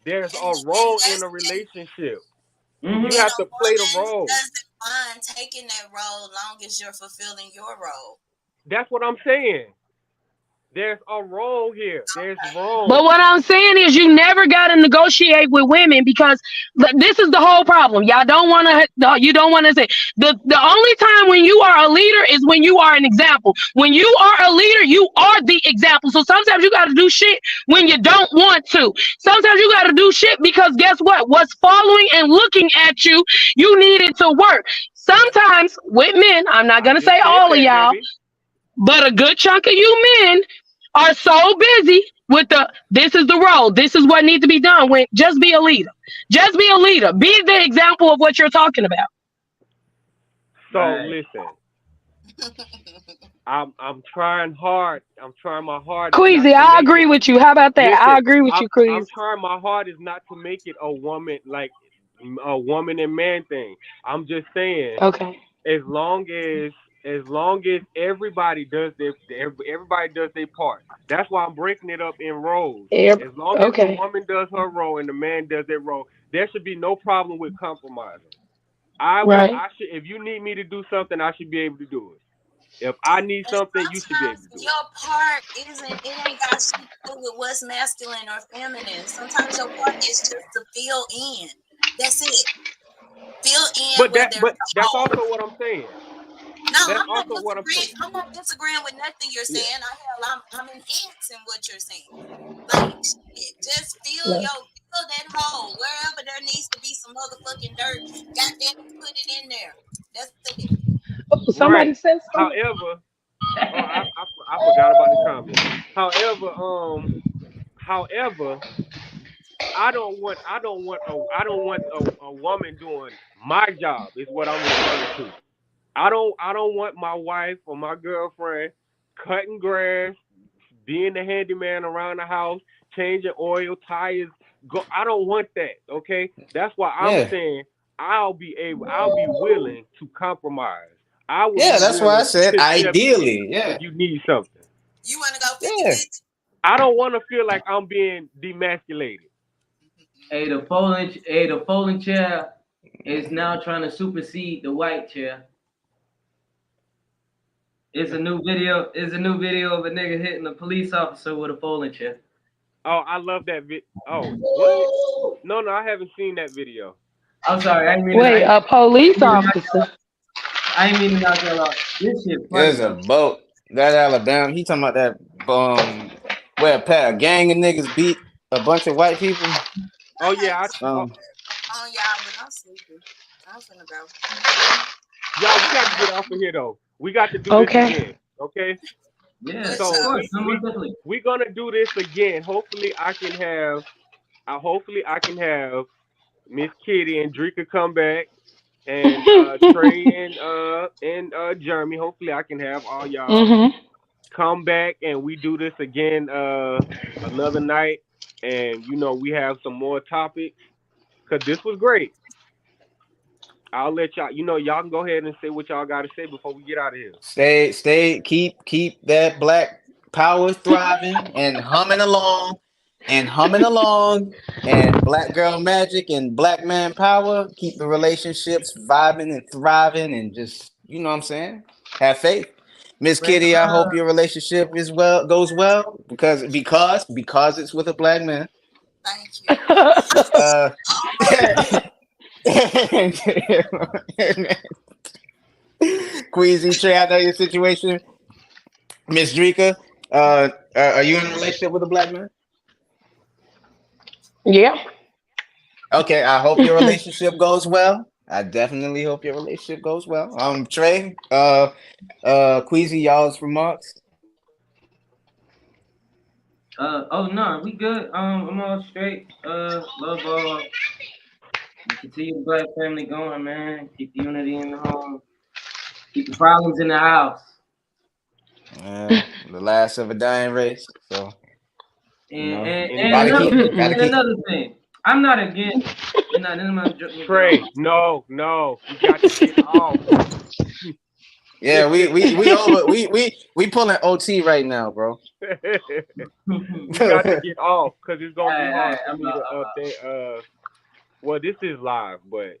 There's a role in a relationship. Mhm. You have to play the woman role. doesn't mind taking that role long as you're fulfilling your role. That's what I'm saying. There's a role here. There's roles. But what I'm saying is, you never got to negotiate with women because this is the whole problem. Y'all don't want to. You don't want to say the only time when you are a leader is when you are an example. When you are a leader, you are the example. So sometimes you got to do shit when you don't want to. Sometimes you got to do shit because guess what? What's following and looking at you, you need it to work. Sometimes with men, I'm not gonna just say said all of that, y'all, baby. but a good chunk of you men are so busy with this is the role, this is what needs to be done. When just be a leader, just be a leader, be the example of what you're talking about. So Right. listen, I'm trying hard. I'm trying my hardest. Queasy, not to I make agree it. with you. How about that? I Listen, agree with you, I'm Queasy. trying my hardest not to make it a woman and man thing. I'm just saying, Okay. as long as everybody does their part. That's why I'm breaking it up in roles. As long as the Okay. woman does her role and the man does their role, there should be no problem with compromising. I Right. should, if you need me to do something, I should be able to do it. If I need And something, you should be able sometimes to do your part it ain't got shit to do with what's masculine or feminine. Sometimes your part is just to fill in. That's it. Fill it. in where there's That's a also hole. what I'm saying. No, That's I'm not also what I'm disagreeing. saying. I'm not disagreeing with nothing you're Yeah. saying. I'm enhancing what you're saying. Like shit, just fill that hole wherever there needs to be some motherfucking dirt. Goddamn it, put it in there. That's it. Oh, somebody Right. said something. However, I forgot about the comment. However, I don't want a woman doing my job. Is what I'm referring to. I don't want my wife or my girlfriend cutting grass, being the handyman around the house, changing oil, tires. I don't want that. Okay, that's why I'm Yeah. saying I'll be willing to compromise. I will Yeah, be that's why I willing said to step in ideally. if Yeah. you need something. You want to go 50 Yeah. 50? I don't want to feel like I'm being demasculated. The folding chair is now trying to supersede the white chair. It's a new video. It's a new video of a nigga hitting a police officer with a folding chair. Oh, I love that Oh, what? No, I haven't seen that video. I'm sorry, I didn't mean Wait, a police officer. I ain't mean to knock y'all out. This shit funny There's a though. boat. That Alabama. He talking about that where a gang of niggas beat a bunch of white people. Oh yeah, Oh, y'all, but I'm sleepy. I'm finna go. y'all, we got to get off of here though. We got to do Okay. this again. Okay. Yeah, So of course. we're gonna do this again. Hopefully I can have Miss Kitty and Drika come back and Trey and Jeremy. Hopefully I can have all y'all Mhm. come back and we do this again another night, and we have some more topics because this was great. I'll let y'all. Y'all can go ahead and say what y'all got to say before we get out of here. Keep that black power thriving and humming along, and black girl magic and black man power. Keep the relationships vibing and thriving, and just what I'm saying. Have faith. Miss Kitty, I hope your relationship goes well because it's with a black man. Thank you. Queasy, Trey, I know your situation. Miss Drika, are you in a relationship with a black man? Yeah. Okay, I hope your relationship goes well. I definitely hope your relationship goes well. Trey, Queasy, y'all's remarks. Oh no, we good. I'm all straight. Love all. And continue the black family going, man. Keep the unity in the home. Keep the problems in the house. The last of a dying race. So And Anybody another thing, I'm not against. Trey, no, you got to get off. Yeah, we pulling OT right now, bro. You got to get off because it's gonna be hard for me to update. Well, this is live, but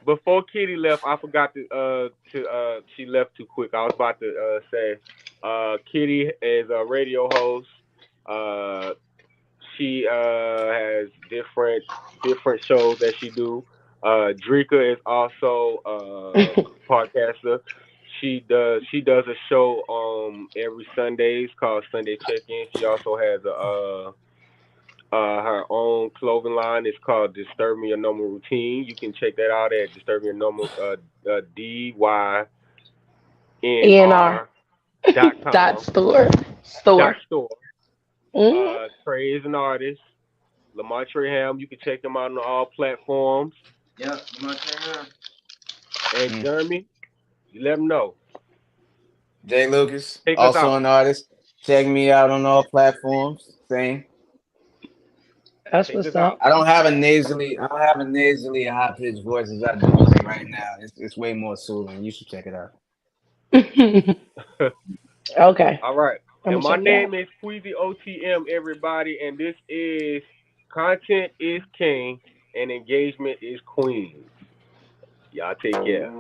before Kitty left, I forgot to she left too quick. I was about to say, Kitty is a radio host. She has different shows that she do. Drika is also a podcaster. She does a show every Sundays called Sunday Check-In. She also has her own clothing line. It's called Disturbing Your Normal Routine. You can check that out at Disturbing Your Normal DYNR.com. Dot store. Trey is an artist. Lamar Traham. You can check them out on all platforms. Yep, Lamar Traham. And Jeremy, you let them know. Jay Lucas, also an artist. Check me out on all platforms. Same. That's what's up. I don't have a nasally high pitched voice as I do right now. It's way more soothing. You should check it out. Okay. All right. And my name is Queasy OTM, everybody, and this is Content is King and Engagement is Queen. Y'all take care.